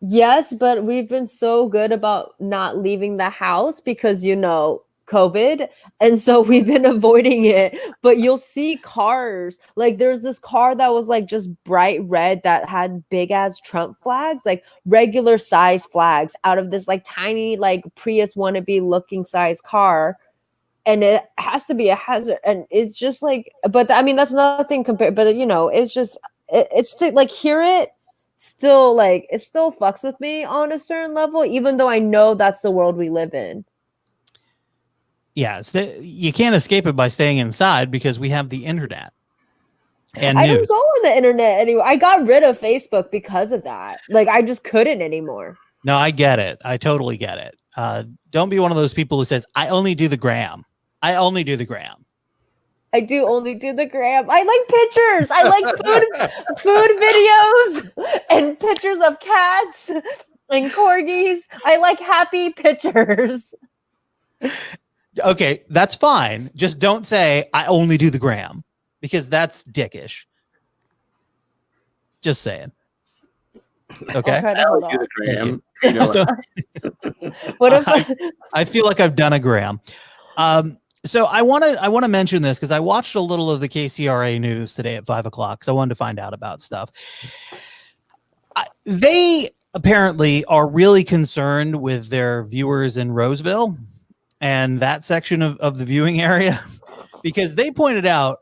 yes, but we've been so good about not leaving the house because, COVID. And so we've been avoiding it, but you'll see cars. Like there's this car that was like just bright red that had big ass Trump flags, like regular size flags out of this like tiny, like Prius wannabe looking size car. And it has to be a hazard. And it's just like, but I mean, that's nothing compared, but it's just, it's still like hear it still like, it still fucks with me on a certain level, even though I know that's the world we live in. Yeah, you can't escape it by staying inside because we have the internet and I news. don't go on the internet anymore. I got rid of Facebook because of that. Like I just couldn't anymore. No, I get it. I totally get it. Don't be one of those people who says, I only do the gram. I only do the gram. I do only do the gram. I like pictures. I like food videos and pictures of cats and corgis. I like happy pictures. Okay, that's fine. Just don't say I only do the gram because that's dickish. Just saying. Okay. I don't do the gram. What if I feel like I've done a gram. So I want to mention this because I watched a little of the KCRA news today at 5:00. So I wanted to find out about stuff. They apparently are really concerned with their viewers in Roseville and that section of the viewing area, because they pointed out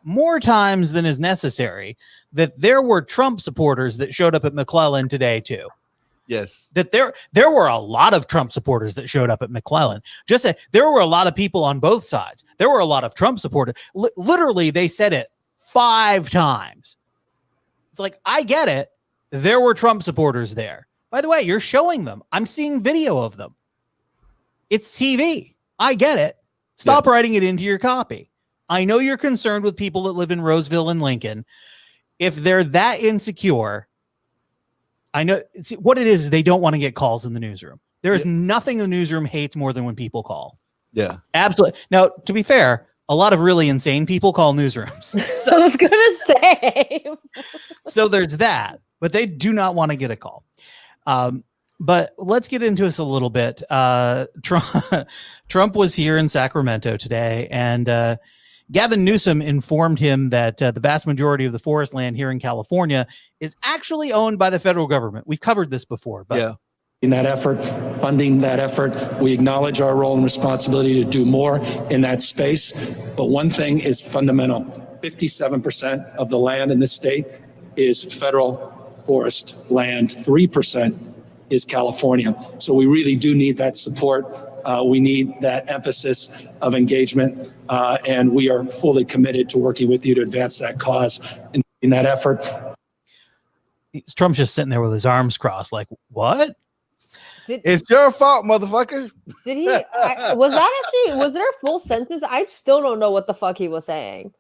more times than is necessary that there were Trump supporters that showed up at McClellan today too. Yes. That there were a lot of Trump supporters that showed up at McClellan. Just that there were a lot of people on both sides. There were a lot of Trump supporters. Literally, they said it 5 times. It's like, I get it. There were Trump supporters there. By the way, you're showing them. I'm seeing video of them. It's TV. I get it. Stop writing it into your copy. I know you're concerned with people that live in Roseville and Lincoln. If they're that insecure, I know what it is they don't want to get calls in the newsroom. There is nothing the newsroom hates more than when people call. Yeah. Absolutely. Now, to be fair, a lot of really insane people call newsrooms. So I was going to say. So there's that, but they do not want to get a call. But let's get into this a little bit. Trump was here in Sacramento today, and Gavin Newsom informed him that the vast majority of the forest land here in California is actually owned by the federal government. We've covered this before, but in that effort, funding that effort, we acknowledge our role and responsibility to do more in that space. But one thing is fundamental. 57% of the land in this state is federal forest land. 3% is California. So we really do need that support. We need that emphasis of engagement, and we are fully committed to working with you to advance that cause in that effort. Trump's just sitting there with his arms crossed like, what? It's your fault, motherfucker. Did he? Was there a full sentence? I still don't know what the fuck he was saying.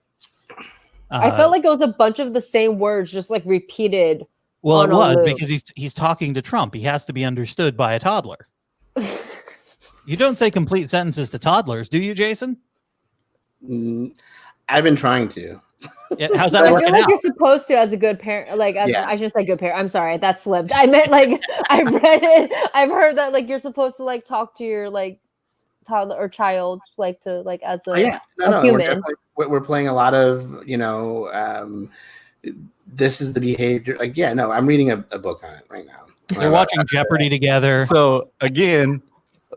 I felt like it was a bunch of the same words, just like repeated. Well, it was because he's talking to Trump. He has to be understood by a toddler. You don't say complete sentences to toddlers, do you, Jason? I've been trying to. Yeah, how's that I feel working like out? you're supposed to as a good parent. Like, as Yeah. I should say good parent. I'm sorry, that slipped. I meant like I've read it. I've heard that like you're supposed to like talk to your like toddler or child like to like as a, Yeah, a we're, human. definitely- we're playing a lot of, this is the behavior. Like, yeah, no, I'm reading a book on it right now. They're watching Jeopardy together. So again,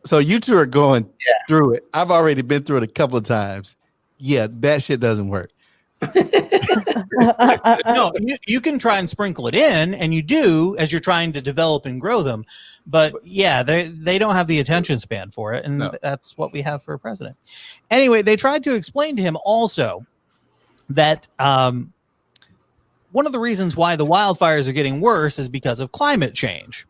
so you two are going through it. I've already been through it a couple of times. Yeah, that shit doesn't work. No, you can try and sprinkle it in, and you do as you're trying to develop and grow them. But yeah, they don't have the attention span for it, and that's what we have for a president. Anyway, they tried to explain to him also that one of the reasons why the wildfires are getting worse is because of climate change.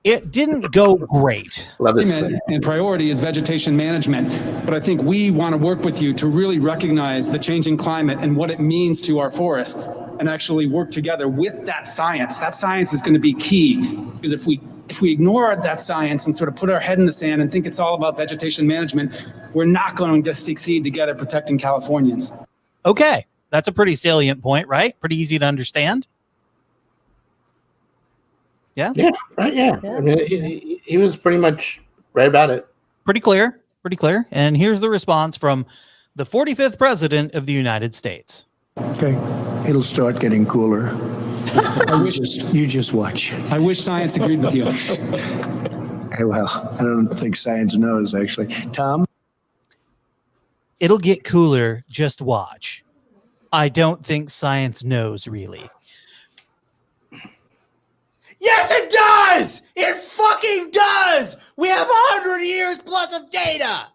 It didn't go great. Love this. And priority is vegetation management. But I think we want to work with you to really recognize the changing climate and what it means to our forests and actually work together with that science. That science is going to be key, because if we ignore that science and sort of put our head in the sand and think it's all about vegetation management, we're not going to succeed together protecting Californians. Okay, that's a pretty salient point, right? Pretty easy to understand. Yeah. Yeah. Right. Yeah. I mean, he was pretty much right about it. Pretty clear. Pretty clear. And here's the response from the 45th president of the United States. Okay, it'll start getting cooler. You just watch. I wish science agreed with you. Hey, well, I don't think science knows, actually. Tom? It'll get cooler. Just watch. I don't think science knows, really. Yes, it does! It fucking does! We have 100 years plus of data!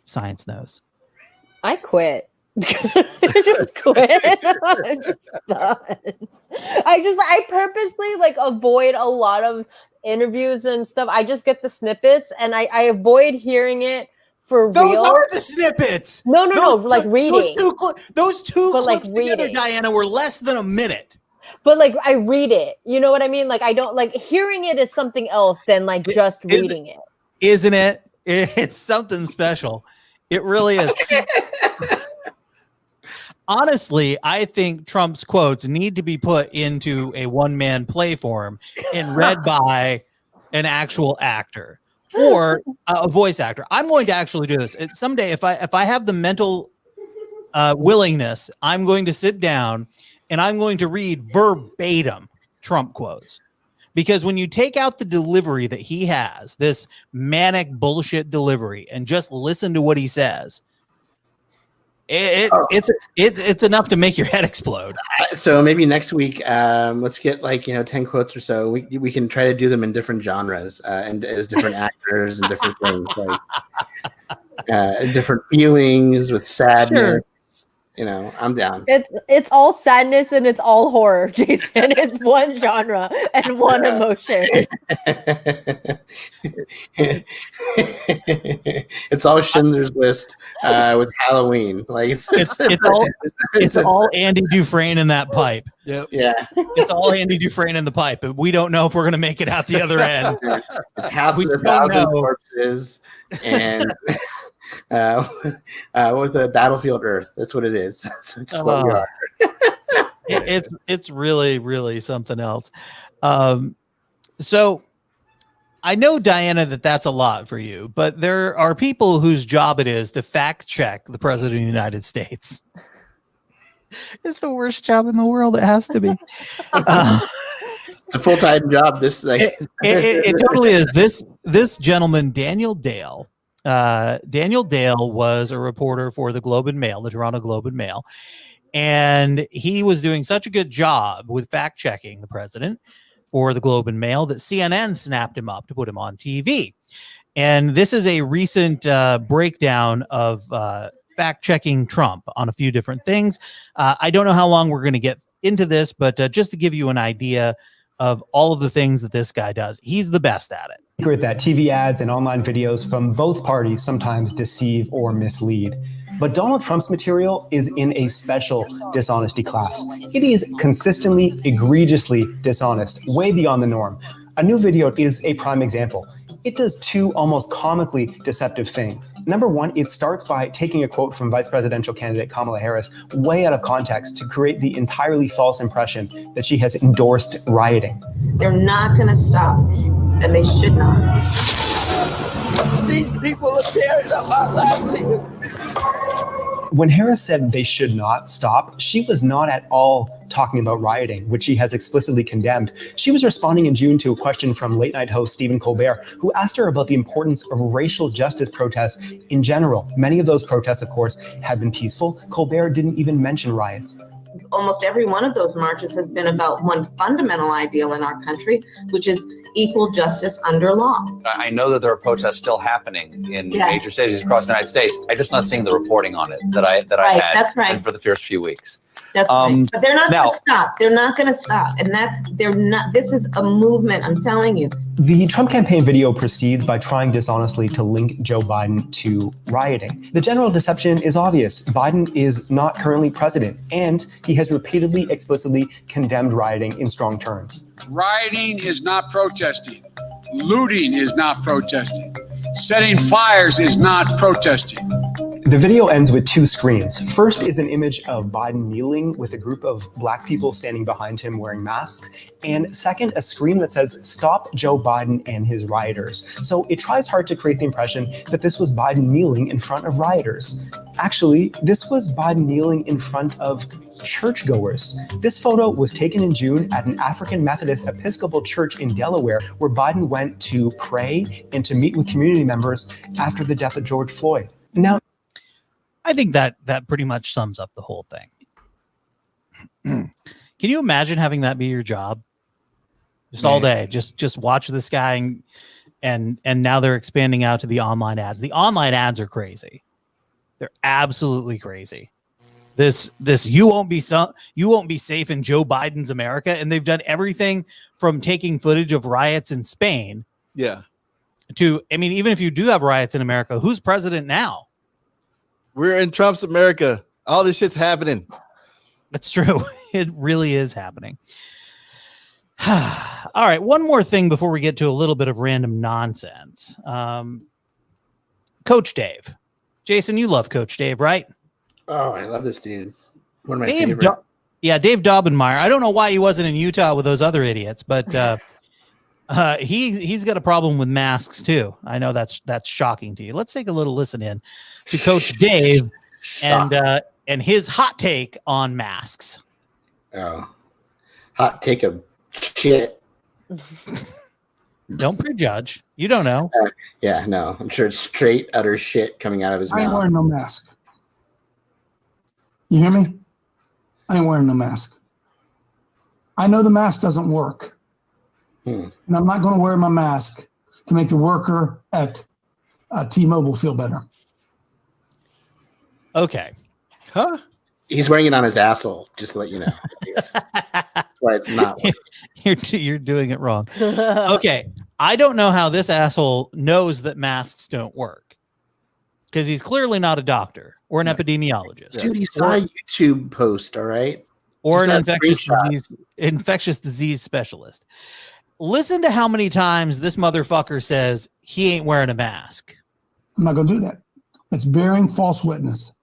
Science knows. I quit. I just quit. I'm just done. I purposely like avoid a lot of interviews and stuff. I just get the snippets and I avoid hearing it for Those real. are the snippets. No, like reading. Those two But, like, clips together, reading. Diana, were less than a minute. But like I read it. You know what I mean? Like I don't like hearing it is something else than like just reading it. Isn't it? It's something special. It really is. Honestly, I think Trump's quotes need to be put into a one-man play form and read by an actual actor or a voice actor. I'm going to actually do this someday. If I have the mental willingness, I'm going to sit down and I'm going to read verbatim Trump quotes. Because when you take out the delivery that he has, this manic bullshit delivery, and just listen to what he says, it's enough to make your head explode. So maybe next week, let's get 10 quotes or so. We can try to do them in different genres and as different actors and different things, like different feelings with sadness. Sure. I'm down. It's all sadness and it's all horror, Jason. It's one genre and one emotion. It's all Schindler's List with Halloween. Like it's all Andy Dufresne in that pipe. Yep. Yeah. It's all Andy Dufresne in the pipe. We don't know if we're gonna make it out the other end. It's House of a Thousand Corpses and what was it? Battlefield Earth. That's what it is. That's just what we are. It's really, really something else. So I know, Diana, that's a lot for you, but there are people whose job it is to fact check the president of the United States. It's the worst job in the world. It has to be. It's a full-time job. It totally is. This gentleman, Daniel Dale. Daniel Dale was a reporter for the Globe and Mail, the Toronto Globe and Mail, and he was doing such a good job with fact checking the president for the Globe and Mail that CNN snapped him up to put him on TV. And this is a recent breakdown of fact checking Trump on a few different things. I don't know how long we're going to get into this, but just to give you an idea of all of the things that this guy does, he's the best at it. Secret that TV ads and online videos from both parties sometimes deceive or mislead. But Donald Trump's material is in a special dishonesty class. It is consistently, egregiously dishonest, way beyond the norm. A new video is a prime example. it does two almost comically deceptive things. Number one, it starts by taking a quote from vice presidential candidate Kamala Harris way out of context to create the entirely false impression that she has endorsed rioting. They're not going to stop, and they should not. These people are tearing up our livelihood. When Harris said they should not stop, she was not at all talking about rioting, which she has explicitly condemned. She was responding in June to a question from late night host Stephen Colbert, who asked her about the importance of racial justice protests in general. Many of those protests, of course, have been peaceful. Colbert didn't even mention riots. Almost every one of those marches has been about one fundamental ideal in our country, which is equal justice under law. I know that there are protests still happening in major cities across the United States. I'm just not seeing the reporting on it that I had that's right. for the first few weeks. That's right. But they're not going to stop. They're not going to stop. And they're not, this is a movement, I'm telling you. The Trump campaign video proceeds by trying dishonestly to link Joe Biden to rioting. The general deception is obvious. Biden is not currently president, and he has repeatedly, explicitly condemned rioting in strong terms. Rioting is not protesting. Looting is not protesting. Setting fires is not protesting. The video ends with two screens. First is an image of Biden kneeling with a group of black people standing behind him wearing masks. And second, a screen that says, "Stop Joe Biden and his rioters." So it tries hard to create the impression that this was Biden kneeling in front of rioters. Actually, this was Biden kneeling in front of churchgoers. This photo was taken in June at an African Methodist Episcopal church in Delaware, where Biden went to pray and to meet with community members after the death of George Floyd. Now, I think that pretty much sums up the whole thing. Can you imagine having that be your job? Just all day, just watch this guy and now they're expanding out to the online ads. The online ads are crazy. They're absolutely crazy. This you won't be safe in Joe Biden's America, and they've done everything from taking footage of riots in Spain. Yeah. To, I mean, even if you do have riots in America, who's president now? We're in Trump's America. All this shit's happening. That's true. It really is happening. All right. One more thing before we get to a little bit of random nonsense. Coach Dave. Jason, you love Coach Dave, right? Oh, I love this dude. One of my Dave favorite. Dave Daubenmire. I don't know why he wasn't in Utah with those other idiots, but he's got a problem with masks too. I know that's shocking to you. Let's take a little listen in to Coach Dave and his hot take on masks. Oh, hot take of shit. Don't prejudge. You don't know. Yeah, no, I'm sure it's straight utter shit coming out of his I ain't mouth. wearing no mask. You hear me? I ain't wearing no mask. I know the mask doesn't work. And I'm not going to wear my mask to make the worker at T-Mobile feel better. Okay. Huh? He's wearing it on his asshole, just to let you know. That's why it's not working. You're doing it wrong. Okay. I don't know how this asshole knows that masks don't work, because he's clearly not a doctor or an epidemiologist. Dude, he saw a YouTube post, all right? Or He an saw a infectious disease specialist. Listen to how many times this motherfucker says he ain't wearing a mask. I'm not going to do that. It's bearing false witness.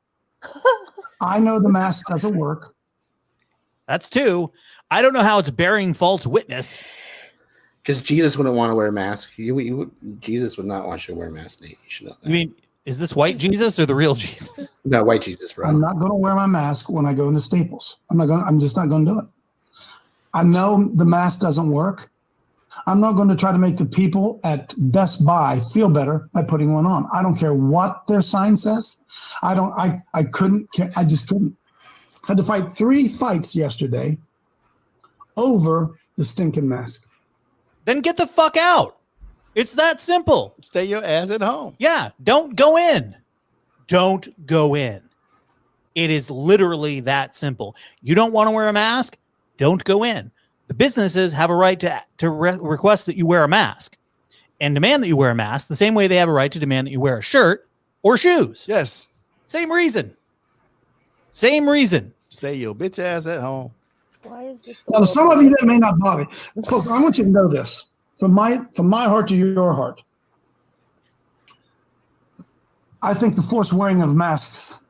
I know the mask doesn't work. That's two. I don't know how it's bearing false witness. Because Jesus wouldn't want to wear a mask. Jesus would not want you to wear a mask, Nate. You should know that. You mean, is this white Jesus or the real Jesus? No, white Jesus, bro. I'm not going to wear my mask when I go into Staples. I'm just not going to do it. I know the mask doesn't work. I'm not going to try to make the people at Best Buy feel better by putting one on. I don't care what their sign says. I just couldn't. I had to fight 3 fights yesterday over the stinking mask. Then get the fuck out. It's that simple. Stay your ass at home. Yeah. Don't go in. Don't go in. It is literally that simple. You don't want to wear a mask? Don't go in. The businesses have a right to request that you wear a mask and demand that you wear a mask the same way they have a right to demand that you wear a shirt or shoes. Yes. Same reason. Same reason. Stay your bitch ass at home. Why is this? Now, some of you that may not bother, folks, I want you to know this from my heart to your heart. I think the forced wearing of masks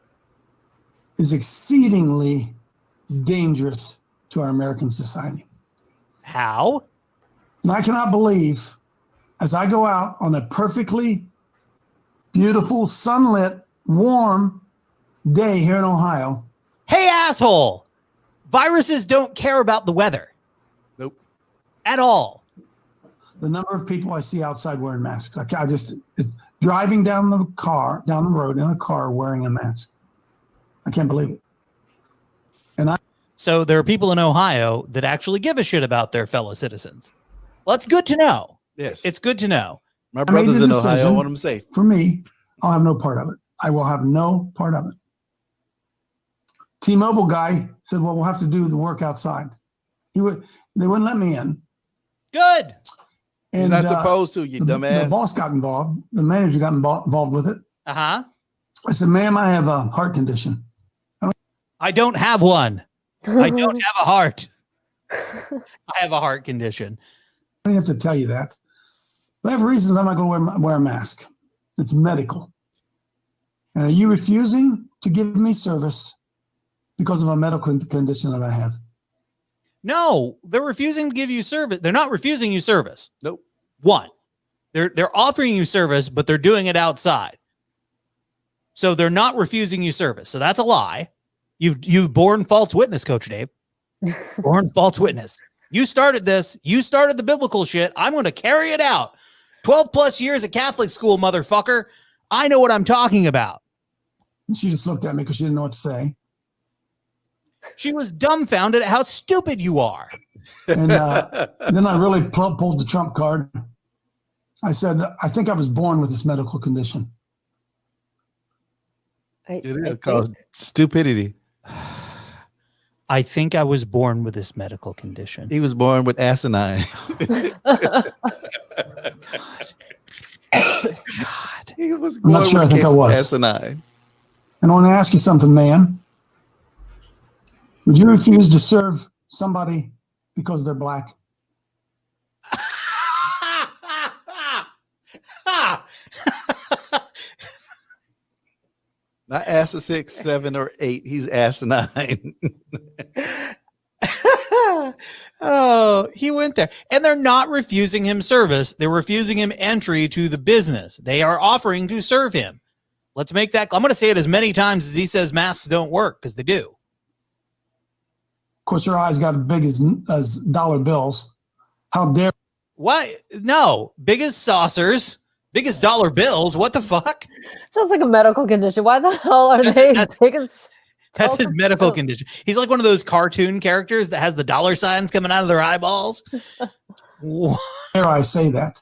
is exceedingly dangerous to our American society. How? And I cannot believe, as I go out on a perfectly beautiful, sunlit, warm day here in Ohio. Hey, asshole! Viruses don't care about the weather. Nope. At all. The number of people I see outside wearing masks. I just driving down the road in a car wearing a mask. I can't believe it. So there are people in Ohio that actually give a shit about their fellow citizens. Well, it's good to know. Yes. It's good to know. My brother's in Ohio. I want them safe. For me, I'll have no part of it. I will have no part of it. T-Mobile guy said, well, we'll have to do the work outside. They wouldn't let me in. Good. And you're not supposed to, you dumbass. The boss got involved. The manager got involved with it. Uh-huh. I said, ma'am, I have a heart condition. I don't have one. I don't have a heart. I have a heart condition. I don't have to tell you that. But I have reasons I'm not going to wear a mask. It's medical. And are you refusing to give me service because of a medical condition that I have? No, they're refusing to give you service. They're not refusing you service. Nope. One, they're offering you service, but they're doing it outside. So they're not refusing you service. So that's a lie. You've borne false witness, Coach Dave. Born false witness. You started this. You started the biblical shit. I'm going to carry it out. 12 plus years at Catholic school, motherfucker. I know what I'm talking about. She just looked at me because she didn't know what to say. She was dumbfounded at how stupid you are. And then I really pulled the trump card. I said, I think I was born with this medical condition. It is called stupidity. I think I was born with this medical condition. He was born with asinine. God. He was I'm not born sure. I with think I was. asinine. And I want to ask you something, man. Would you refuse to serve somebody because they're black? Not ass a 6, 7, or 8. He's asinine. Oh, he went there. And they're not refusing him service. They're refusing him entry to the business. They are offering to serve him. Let's make that. I'm going to say it as many times as he says masks don't work, because they do. Of course, your eyes got as big as dollar bills. How dare? What? No. Biggest saucers. Biggest dollar bills. What the fuck? Sounds like a medical condition. Why the hell are they biggest? That's his medical condition. He's like one of those cartoon characters that has the dollar signs coming out of their eyeballs. Dare I say that?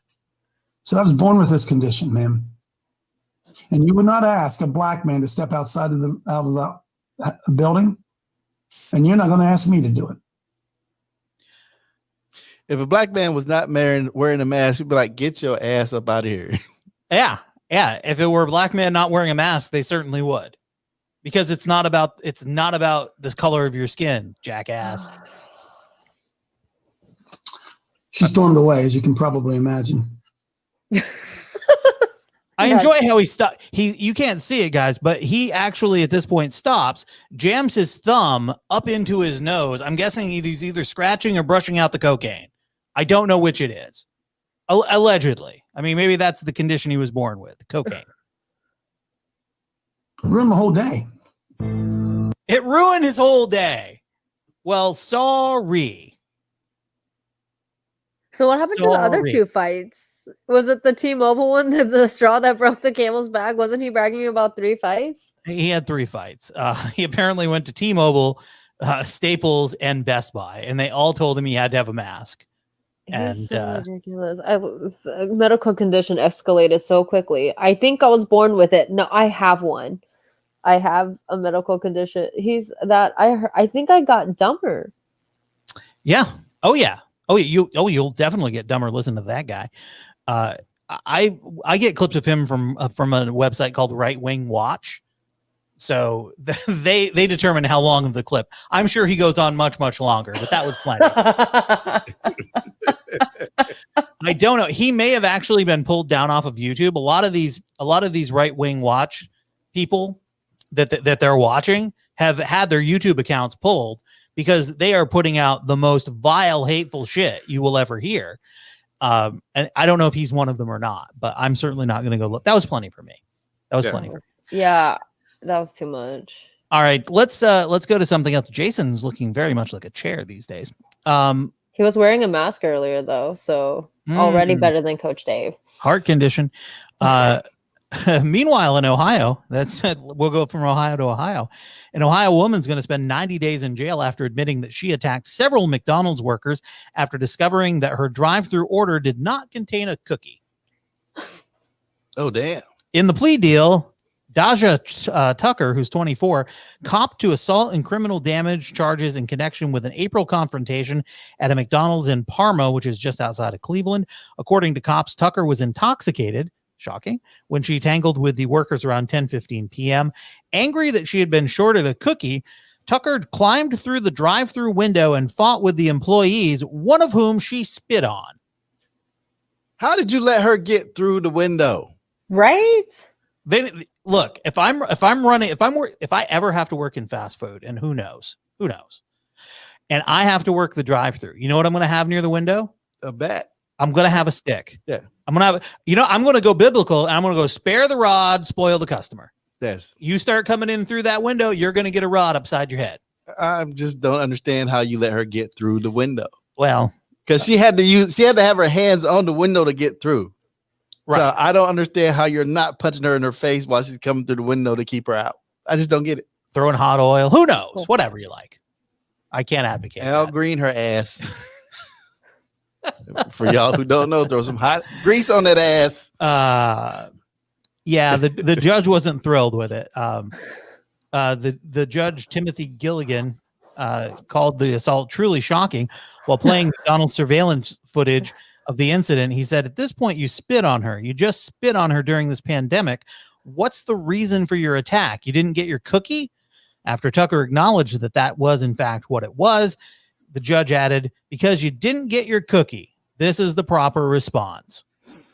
So I was born with this condition, ma'am. And you would not ask a black man to step outside of the building, and you're not going to ask me to do it. If a black man was not wearing a mask, he'd be like, get your ass up out of here. Yeah. Yeah. If it were a black man not wearing a mask, they certainly would. Because it's not about the color of your skin, jackass. She stormed away, as you can probably imagine. I enjoy how he stopped. You can't see it, guys, but he actually at this point stops, jams his thumb up into his nose. I'm guessing he's either scratching or brushing out the cocaine. I don't know which it is. Allegedly. I mean, maybe that's the condition he was born with, cocaine. Ruined the whole day. It ruined his whole day. Well, sorry. So what happened to the other two fights? Was it the T-Mobile one, the straw that broke the camel's back? Wasn't he bragging about 3 fights? He had 3 fights. He apparently went to T-Mobile, Staples, and Best Buy, and they all told him he had to have a mask. It's so ridiculous. The medical condition escalated so quickly. I think I was born with it. No, I have one. I have a medical condition. I think I got dumber. Yeah. Oh yeah. You'll definitely get dumber. Listen to that guy. I get clips of him from a website called Right Wing Watch. So they determine how long of the clip. I'm sure he goes on much, much longer, but that was plenty. I don't know. He may have actually been pulled down off of YouTube. A lot of these right-wing watch people that they're watching have had their YouTube accounts pulled because they are putting out the most vile, hateful shit you will ever hear. And I don't know if he's one of them or not, but I'm certainly not going to go look. That was plenty for me. Plenty for me. Yeah, that was too much. All right, let's go to something else. Jason's looking very much like a chair these days. He was wearing a mask earlier though, so already better than Coach Dave. Heart condition. Meanwhile, in Ohio, we'll go from Ohio to Ohio. An Ohio woman's going to spend 90 days in jail after admitting that she attacked several McDonald's workers after discovering that her drive-through order did not contain a cookie. Oh, damn. In the plea deal, Daja Tucker, who's 24, copped to assault and criminal damage charges in connection with an April confrontation at a McDonald's in Parma, which is just outside of Cleveland. According to cops, Tucker was intoxicated, shocking, when she tangled with the workers around 10:15 p.m. Angry that she had been shorted a cookie, Tucker climbed through the drive-through window and fought with the employees, one of whom she spit on. How did you let her get through the window? Right? Look, if I ever have to work in fast food, and who knows, and I have to work the drive-through, you know what I'm going to have near the window? A bat. I'm going to have a stick. Yeah. I'm going to go biblical, and I'm going to go spare the rod, spoil the customer. Yes. You start coming in through that window, you're going to get a rod upside your head. I just don't understand how you let her get through the window. Well, because she had to have her hands on the window to get through. Right. So I don't understand how you're not punching her in her face while she's coming through the window to keep her out. I just don't get it. Throwing hot oil. Who knows? Whatever you like. I can't advocate. Al Green her ass. For y'all who don't know, throw some hot grease on that ass. Yeah, the judge wasn't thrilled with it. The judge, Timothy Gilligan, called the assault truly shocking. While playing McDonald's surveillance footage of the incident, he said, "At this point, you spit on her. You just spit on her during this pandemic. What's the reason for your attack? You didn't get your cookie?" After Tucker acknowledged that was, in fact, what it was, the judge added, "Because you didn't get your cookie, this is the proper response."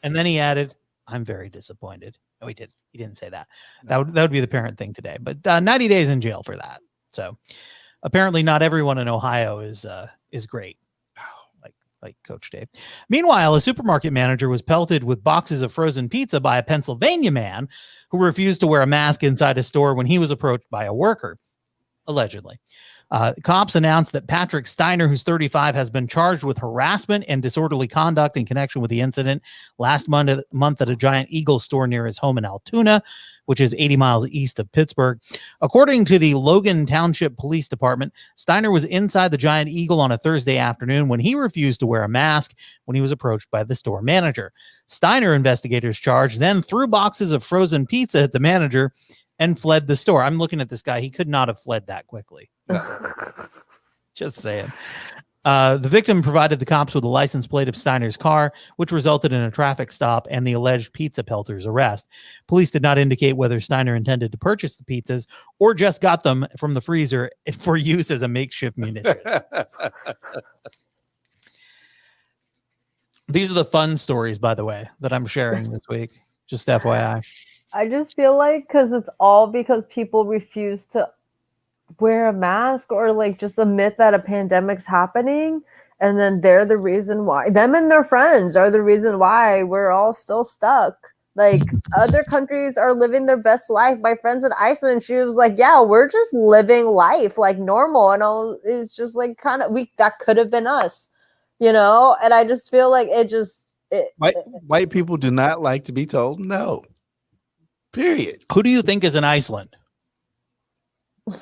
And then he added, "I'm very disappointed." No, he didn't say that. No. That would be the parent thing today. But 90 days in jail for that. So apparently not everyone in Ohio is great. Like Coach Dave. Meanwhile, a supermarket manager was pelted with boxes of frozen pizza by a Pennsylvania man who refused to wear a mask inside a store when he was approached by a worker, allegedly. Cops announced that Patrick Steiner, who's 35, has been charged with harassment and disorderly conduct in connection with the incident last month at a Giant Eagle store near his home in Altoona, which is 80 miles east of Pittsburgh. According to the Logan Township Police Department, Steiner was inside the Giant Eagle on a Thursday afternoon when he refused to wear a mask when he was approached by the store manager. Steiner, investigators charged, then threw boxes of frozen pizza at the manager and fled the store. I'm looking at this guy. He could not have fled that quickly. Just saying. The victim provided the cops with a license plate of Steiner's car, which resulted in a traffic stop and the alleged pizza pelter's arrest. Police did not indicate whether Steiner intended to purchase the pizzas or just got them from the freezer for use as a makeshift munition. These are the fun stories, by the way, that I'm sharing this week. Just FYI. I just feel like it's all because people refuse to wear a mask or just admit that a pandemic's happening, and then they're the reason why. Them and their friends are the reason why we're all still stuck. Other countries are living their best life. My friends in Iceland, she was like, "Yeah, we're just living life like normal," and it's just that could have been us, And I just feel like white people do not like to be told no. Period. Who do you think is in Iceland?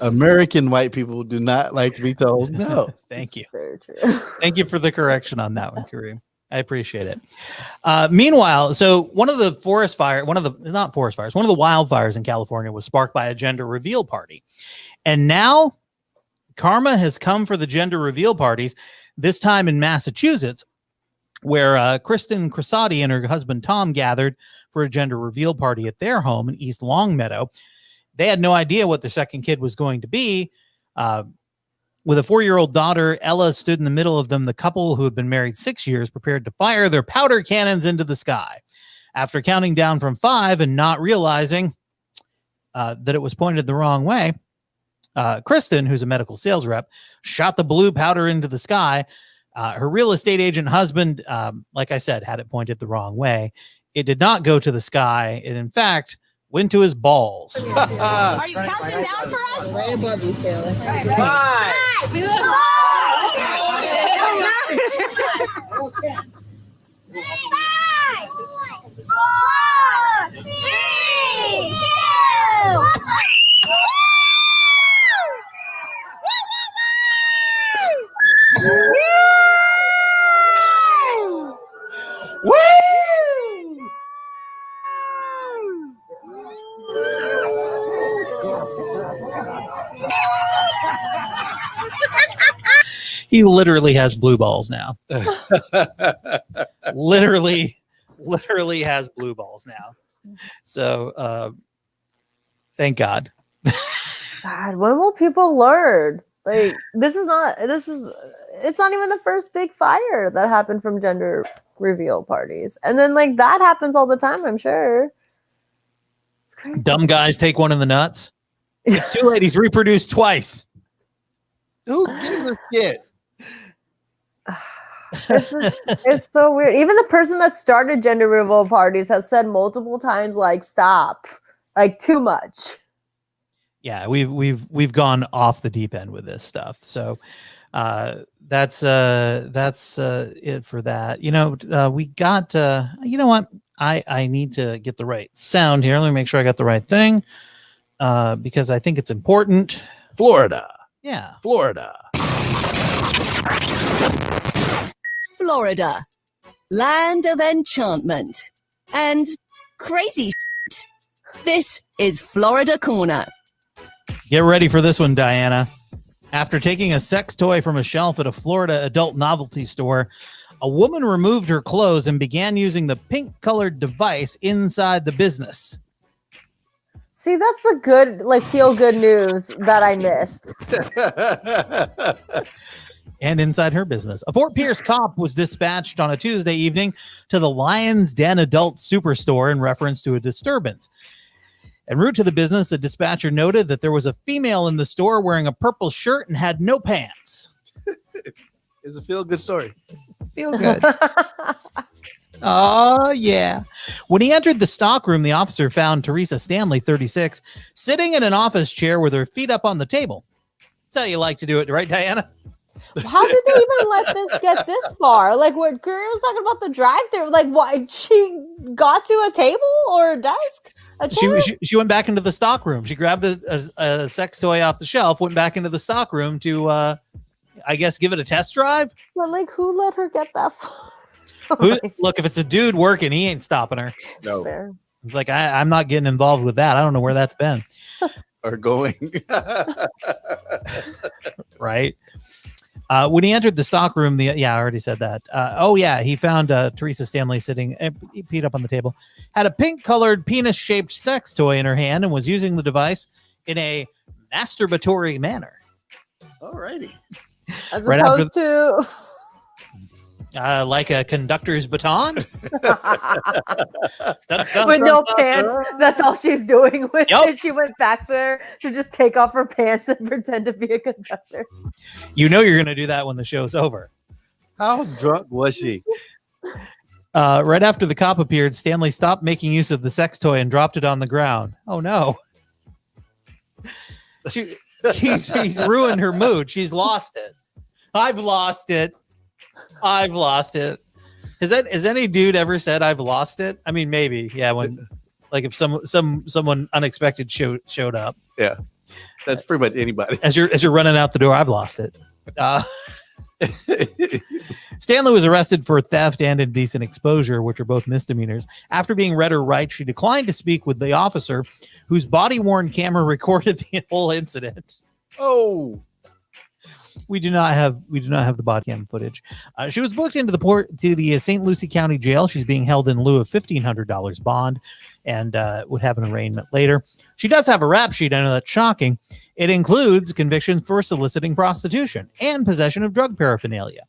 American white people do not like to be told no. Thank you. Thank you for the correction on that one, Kareem. I appreciate it. Meanwhile, so one of the wildfires in California was sparked by a gender reveal party. And now karma has come for the gender reveal parties, this time in Massachusetts, where Kristen Cressati and her husband Tom gathered for a gender reveal party at their home in East Longmeadow. They had no idea what their second kid was going to be. With a 4-year-old daughter, Ella stood in the middle of them. The couple, who had been married 6 years, prepared to fire their powder cannons into the sky. After counting down from 5 and not realizing that it was pointed the wrong way, Kristen, who's a medical sales rep, shot the blue powder into the sky. Her real estate agent husband, like I said, had it pointed the wrong way. It did not go to the sky. It, in fact, went to his balls. Are you counting down for us? Right above you, Taylor. 5, 4, 3, 2, 1. Woo! He literally has blue balls now. literally has blue balls now. So thank God. God, when will people learn? Like, it's not even the first big fire that happened from gender reveal parties. And then like that happens all the time, I'm sure. It's crazy. Dumb guys take one in the nuts. It's too late. He's reproduced twice. Who gives a shit? It's so weird. Even the person that started gender reveal parties has said multiple times, like, stop, like, too much. Yeah, we've gone off the deep end with this stuff. So that's it for that. You know, we got you know what? I need to get the right sound here. Let me make sure I got the right thing. Because I think it's important. Florida. Yeah. Florida. Florida, land of enchantment and crazy shit. This is Florida Corner. Get ready for this one, Diana. After taking a sex toy from a shelf at a Florida adult novelty store, a woman removed her clothes and began using the pink-colored device inside the business. See, that's the good, like, feel-good news that I missed. And inside her business. A Fort Pierce cop was dispatched on a Tuesday evening to the Lion's Den Adult Superstore in reference to a disturbance. En route to the business, the dispatcher noted that there was a female in the store wearing a purple shirt and had no pants. It's a feel-good story. Feel good. Oh, yeah. When he entered the stockroom, the officer found Teresa Stanley, 36, sitting in an office chair with her feet up on the table. That's how you like to do it, right, Diana? How did they even let this get this far? Like, what Greer was talking about the drive-thru, like, what, she got to a table or a desk? A chair? She went back into the stockroom. She grabbed a sex toy off the shelf, went back into the stockroom to, I guess, give it a test drive. But, like, who let her get that far? Look, if it's a dude working, he ain't stopping her. No. Fair. It's like, I'm not getting involved with that. I don't know where that's been. Or going. Right. When he entered the stockroom, I already said that. He found Teresa Stanley sitting, feet up on the table, had a pink-colored penis-shaped sex toy in her hand and was using the device in a masturbatory manner. Alrighty. As Right opposed to... like a conductor's baton. With no pants. That's all she's doing with it. She went back there to just take off her pants and pretend to be a conductor. You know you're going to do that when the show's over. How drunk was she? Right after the cop appeared, Stanley stopped making use of the sex toy and dropped it on the ground. Oh, no. He's ruined her mood. She's lost it. I've lost it. Has any dude ever said I've lost it? I mean, maybe. Yeah, when like if someone unexpected showed up. Yeah. That's pretty much anybody. As you're running out the door, I've lost it. Stanley was arrested for theft and indecent exposure, which are both misdemeanors. After being read her rights, she declined to speak with the officer, whose body-worn camera recorded the whole incident. Oh. We do not have the body cam footage. She was booked into the St. Lucie County Jail. She's being held in lieu of $1,500 bond, and would have an arraignment later. She does have a rap sheet. I know that's shocking. It includes convictions for soliciting prostitution and possession of drug paraphernalia.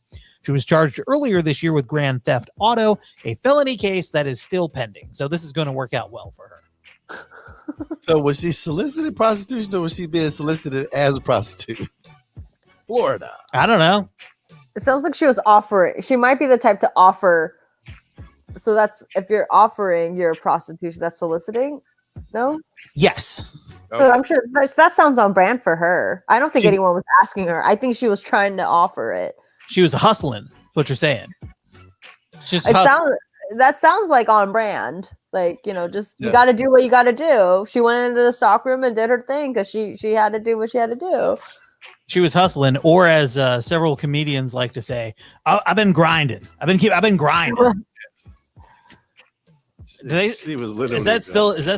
She was charged earlier this year with grand theft auto, a felony case that is still pending. So this is going to work out well for her. So was she solicited prostitution, or was she being solicited as a prostitute? Florida. I don't know. It sounds like she was offering. She might be the type to offer. So that's if you're offering your prostitution, that's soliciting. No. Yes. So I'm sure that sounds on brand for her. I don't think anyone was asking her. I think she was trying to offer it. She was hustling. That's what you're saying. That sounds like on brand. Like, you got to do what you got to do. She went into the stock room and did her thing because she had to do what she had to do. She was hustling, or as several comedians like to say, I've been grinding. I've been grinding. She was literally. Is that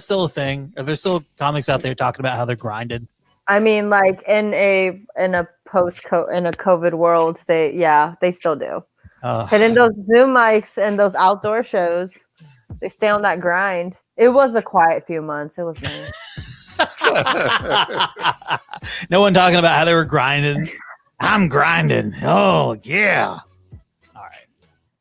still a thing? Are there still comics out there talking about how they're grinded? I mean, like in a COVID world, they still do. And in those Zoom mics and those outdoor shows, they stay on that grind. It was a quiet few months. It was nice. No one talking about how they were grinding. I'm grinding. Oh yeah. All right.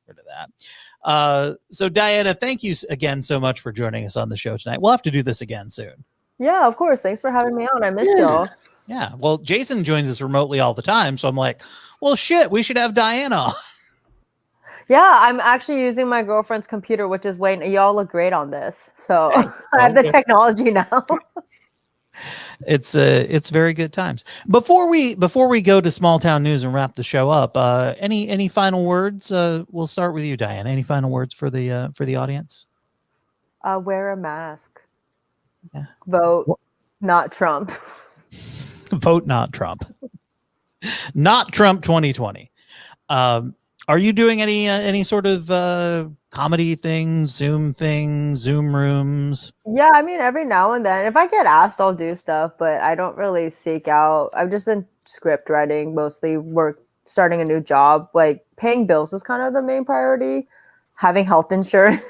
Rid of that. So Diana, thank you again so much for joining us on the show tonight. We'll have to do this again soon. Yeah, of course. Thanks for having me on. I missed y'all. Yeah. Well, Jason joins us remotely all the time, so I'm like, well, shit, we should have Diana on. Yeah, I'm actually using my girlfriend's computer, which is y'all look great on this. So I have the technology now. It's very good times. Before we go to small town news and wrap the show up, any final words? We'll start with you, Diana. Any final words for the audience? Wear a mask. Yeah. Vote not Trump. Vote not Trump. Not Trump 2020. Are you doing any sort of comedy things, Zoom rooms? Yeah, I mean, every now and then, if I get asked, I'll do stuff, but I don't really seek out. I've just been script writing, mostly starting a new job. Like paying bills is kind of the main priority. Having health insurance.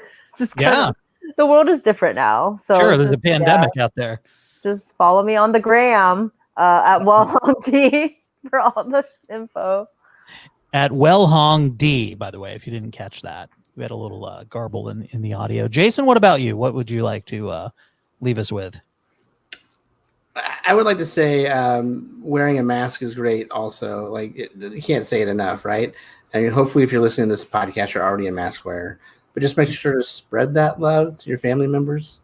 The world is different now. So sure, there's a pandemic out there. Just follow me on the gram at Wellhong D for all the info. At Wellhong D, by the way, if you didn't catch that. We had a little garble in the audio. Jason, what about you? What would you like to leave us with? I would like to say wearing a mask is great also. Like, you can't say it enough, right? I mean, hopefully if you're listening to this podcast, you're already a mask wearer. But just make sure to spread that love to your family members.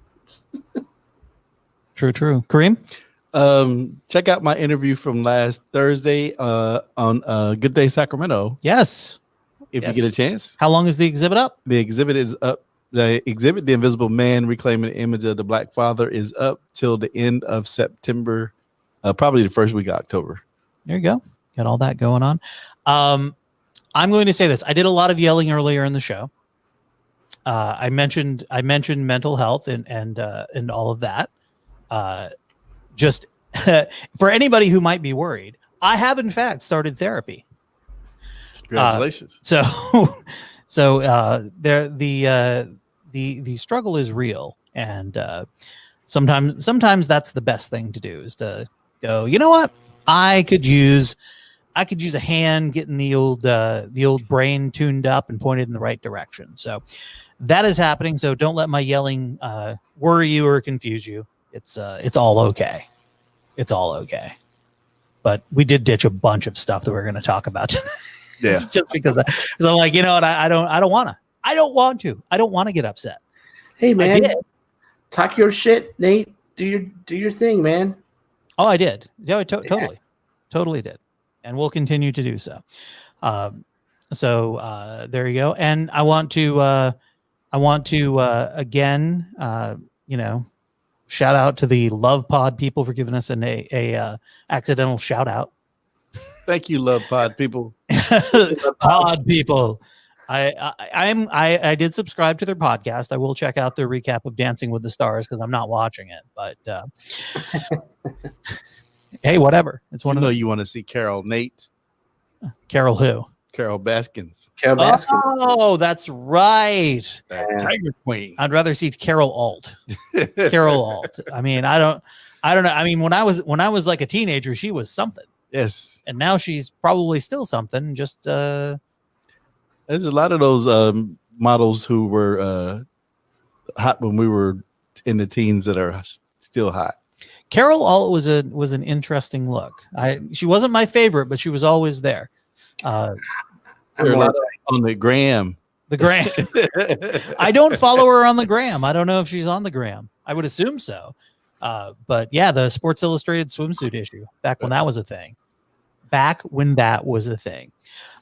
True. Kareem? Check out my interview from last Thursday on Good Day Sacramento. Yes. If you get a chance. How long is the exhibit up? The exhibit is up. The exhibit, The Invisible Man Reclaiming the Image of the Black Father, is up till the end of September, probably the first week of October. There you go. Got all that going on. I'm going to say this. I did a lot of yelling earlier in the show. I mentioned mental health and all of that. Just for anybody who might be worried, I have in fact started therapy. Congratulations. So the struggle is real, and sometimes that's the best thing to do, is to go, you know what, I could use a hand getting the old brain tuned up and pointed in the right direction. So that is happening. So don't let my yelling worry you or confuse you. It's all okay. It's all okay. But we did ditch a bunch of stuff that we're going to talk about tonight. Yeah. Just because I'm like, you know what? I don't want to. I don't want to get upset. Hey man, talk your shit, Nate. Do your thing, man. Oh, I did. Yeah, totally did, and we'll continue to do so. So there you go. And I want to again, shout out to the Love Pod people for giving us a accidental shout out. Thank you, Love Pod people. Pod people. I did subscribe to their podcast. I will check out their recap of Dancing with the Stars because I'm not watching it. But hey, whatever. It's one of you want to see Carol Nate Carol who? Carol Baskins. Carol Baskins. Oh, that's right. That Tiger Queen. I'd rather see Carol Alt. Carol Alt. I mean, I don't know. I mean, when I was like a teenager, she was something. Yes. And now she's probably still something. Just there's a lot of those models who were hot when we were in the teens that are still hot. Carol Alt was an interesting look. She wasn't my favorite, but she was always there. On the gram. The gram. I don't follow her on the gram. I don't know if she's on the gram. I would assume so. But yeah, the Sports Illustrated swimsuit issue back when that was a thing.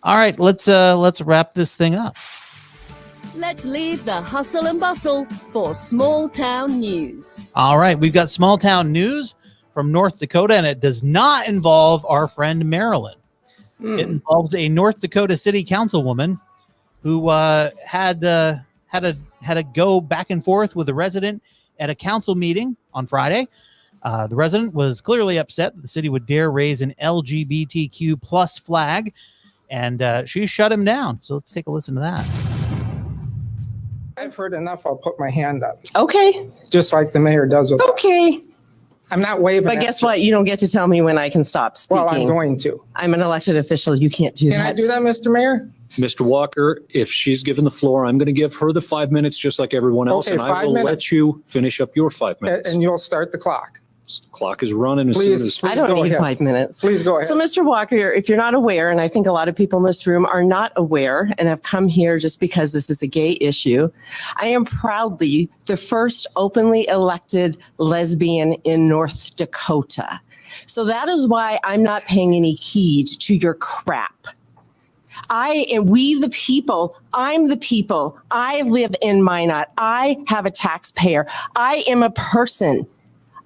All right, let's wrap this thing up. Let's leave the hustle and bustle for small town news. All right, we've got small town news from North Dakota, and it does not involve our friend Marilyn. It involves a North Dakota City Councilwoman who had a go back and forth with a resident at a council meeting on Friday. The resident was clearly upset that the city would dare raise an LGBTQ plus flag, and she shut him down. So let's take a listen to that. I've heard enough. I'll put my hand up. Okay. Just like the mayor does with Okay. I'm not waving. But guess what? You don't get to tell me when I can stop speaking. Well, I'm going to. I'm an elected official. You can't do Can that. I do that, Mr. Mayor? Mr. Walker, if she's given the floor, I'm going to give her the 5 minutes just like everyone else, Okay, and I 5 will minutes. let you finish up your 5 minutes. And you'll start the clock. Clock is running as Please, soon as... please I don't go need ahead. 5 minutes. Please go ahead. So, Mr. Walker, if you're not aware, and I think a lot of people in this room are not aware and have come here just because this is a gay issue, I am proudly the first openly elected lesbian in North Dakota. So that is why I'm not paying any heed to your crap. We the people, I'm the people. I live in Minot. I have a taxpayer. I am a person.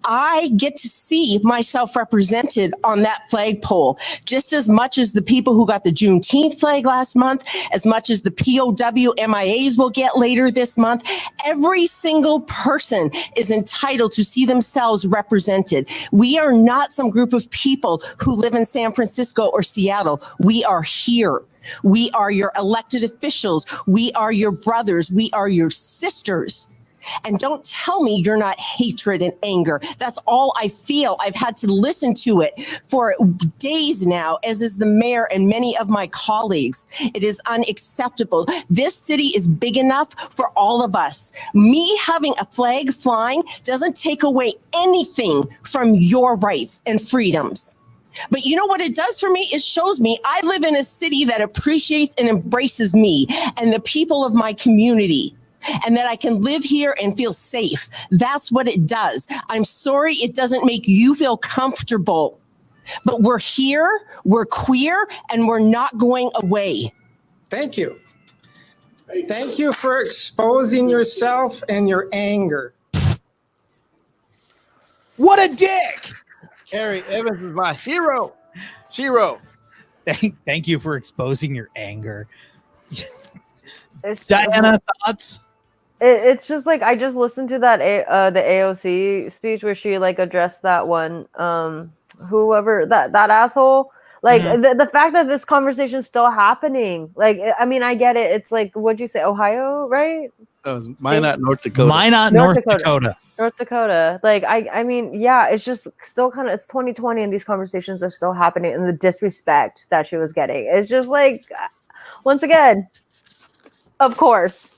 I get to see myself represented on that flagpole just as much as the people who got the Juneteenth flag last month, as much as the POW MIAs will get later this month. Every single person is entitled to see themselves represented. We are not some group of people who live in San Francisco or Seattle. We are here. We are your elected officials. We are your brothers. We are your sisters. And don't tell me you're not hatred and anger. That's all I feel. I've had to listen to it for days now, as is the mayor and many of my colleagues. It is unacceptable. This city is big enough for all of us. Me having a flag flying doesn't take away anything from your rights and freedoms. But you know what it does for me? It shows me I live in a city that appreciates and embraces me and the people of my community, and that I can live here and feel safe. That's what it does. I'm sorry it doesn't make you feel comfortable, but we're here, we're queer, and we're not going away. Thank you. Thank you for exposing yourself and your anger. What a dick! Carrie Evans is my hero. Shiro. Thank you for exposing your anger. It's Diana, thoughts? It's just like I just listened to that the AOC speech where she like addressed that one whoever that asshole. Like the fact that this conversation is still happening. Like I mean, I get it. It's like, what'd you say, Ohio, right? Minot, North Dakota. Minot, North Dakota. North Dakota. Like I mean, yeah, it's just still kind of, it's 2020 and these conversations are still happening, and the disrespect that she was getting. It's just like, once again, of course.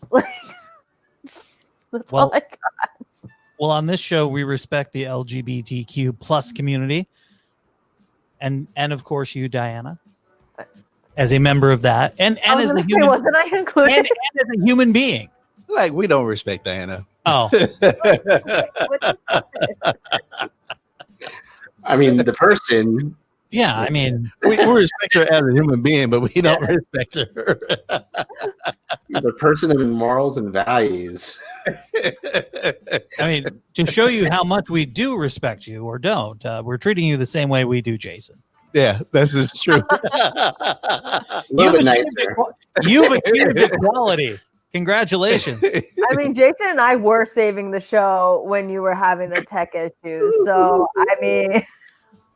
That's all I got. Well, on this show, we respect the LGBTQ plus community. And of course you, Diana, as a member of that. And as a human, wasn't I included? And as a human being. Like, we don't respect Diana. Oh. I mean, the person. Yeah, I mean, we respect her as a human being, but we don't respect her. The person of morals and values. I mean, to show you how much we do respect you or don't, we're treating you the same way we do Jason. Yeah, this is true. You've achieved equality. Congratulations. I mean, Jason and I were saving the show when you were having the tech issues. So, I mean...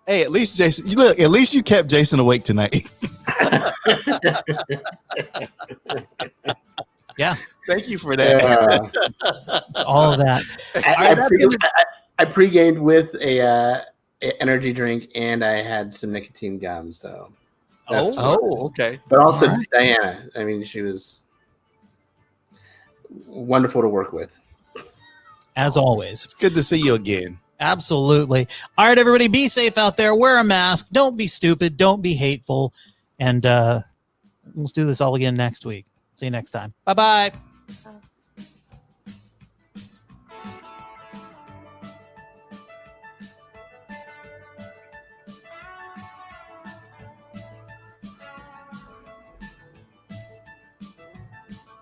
Hey, at least Jason, you look. At least you kept Jason awake tonight. Yeah. Thank you for that. It's all of that. I pre-gamed with a energy drink, and I had some nicotine gum. So, okay. But also Diana. I mean, she was wonderful to work with. As always. It's good to see you again. Absolutely. All right, everybody, be safe out there. Wear a mask. Don't be stupid. Don't be hateful. And let's do this all again next week. See you next time. Bye-bye.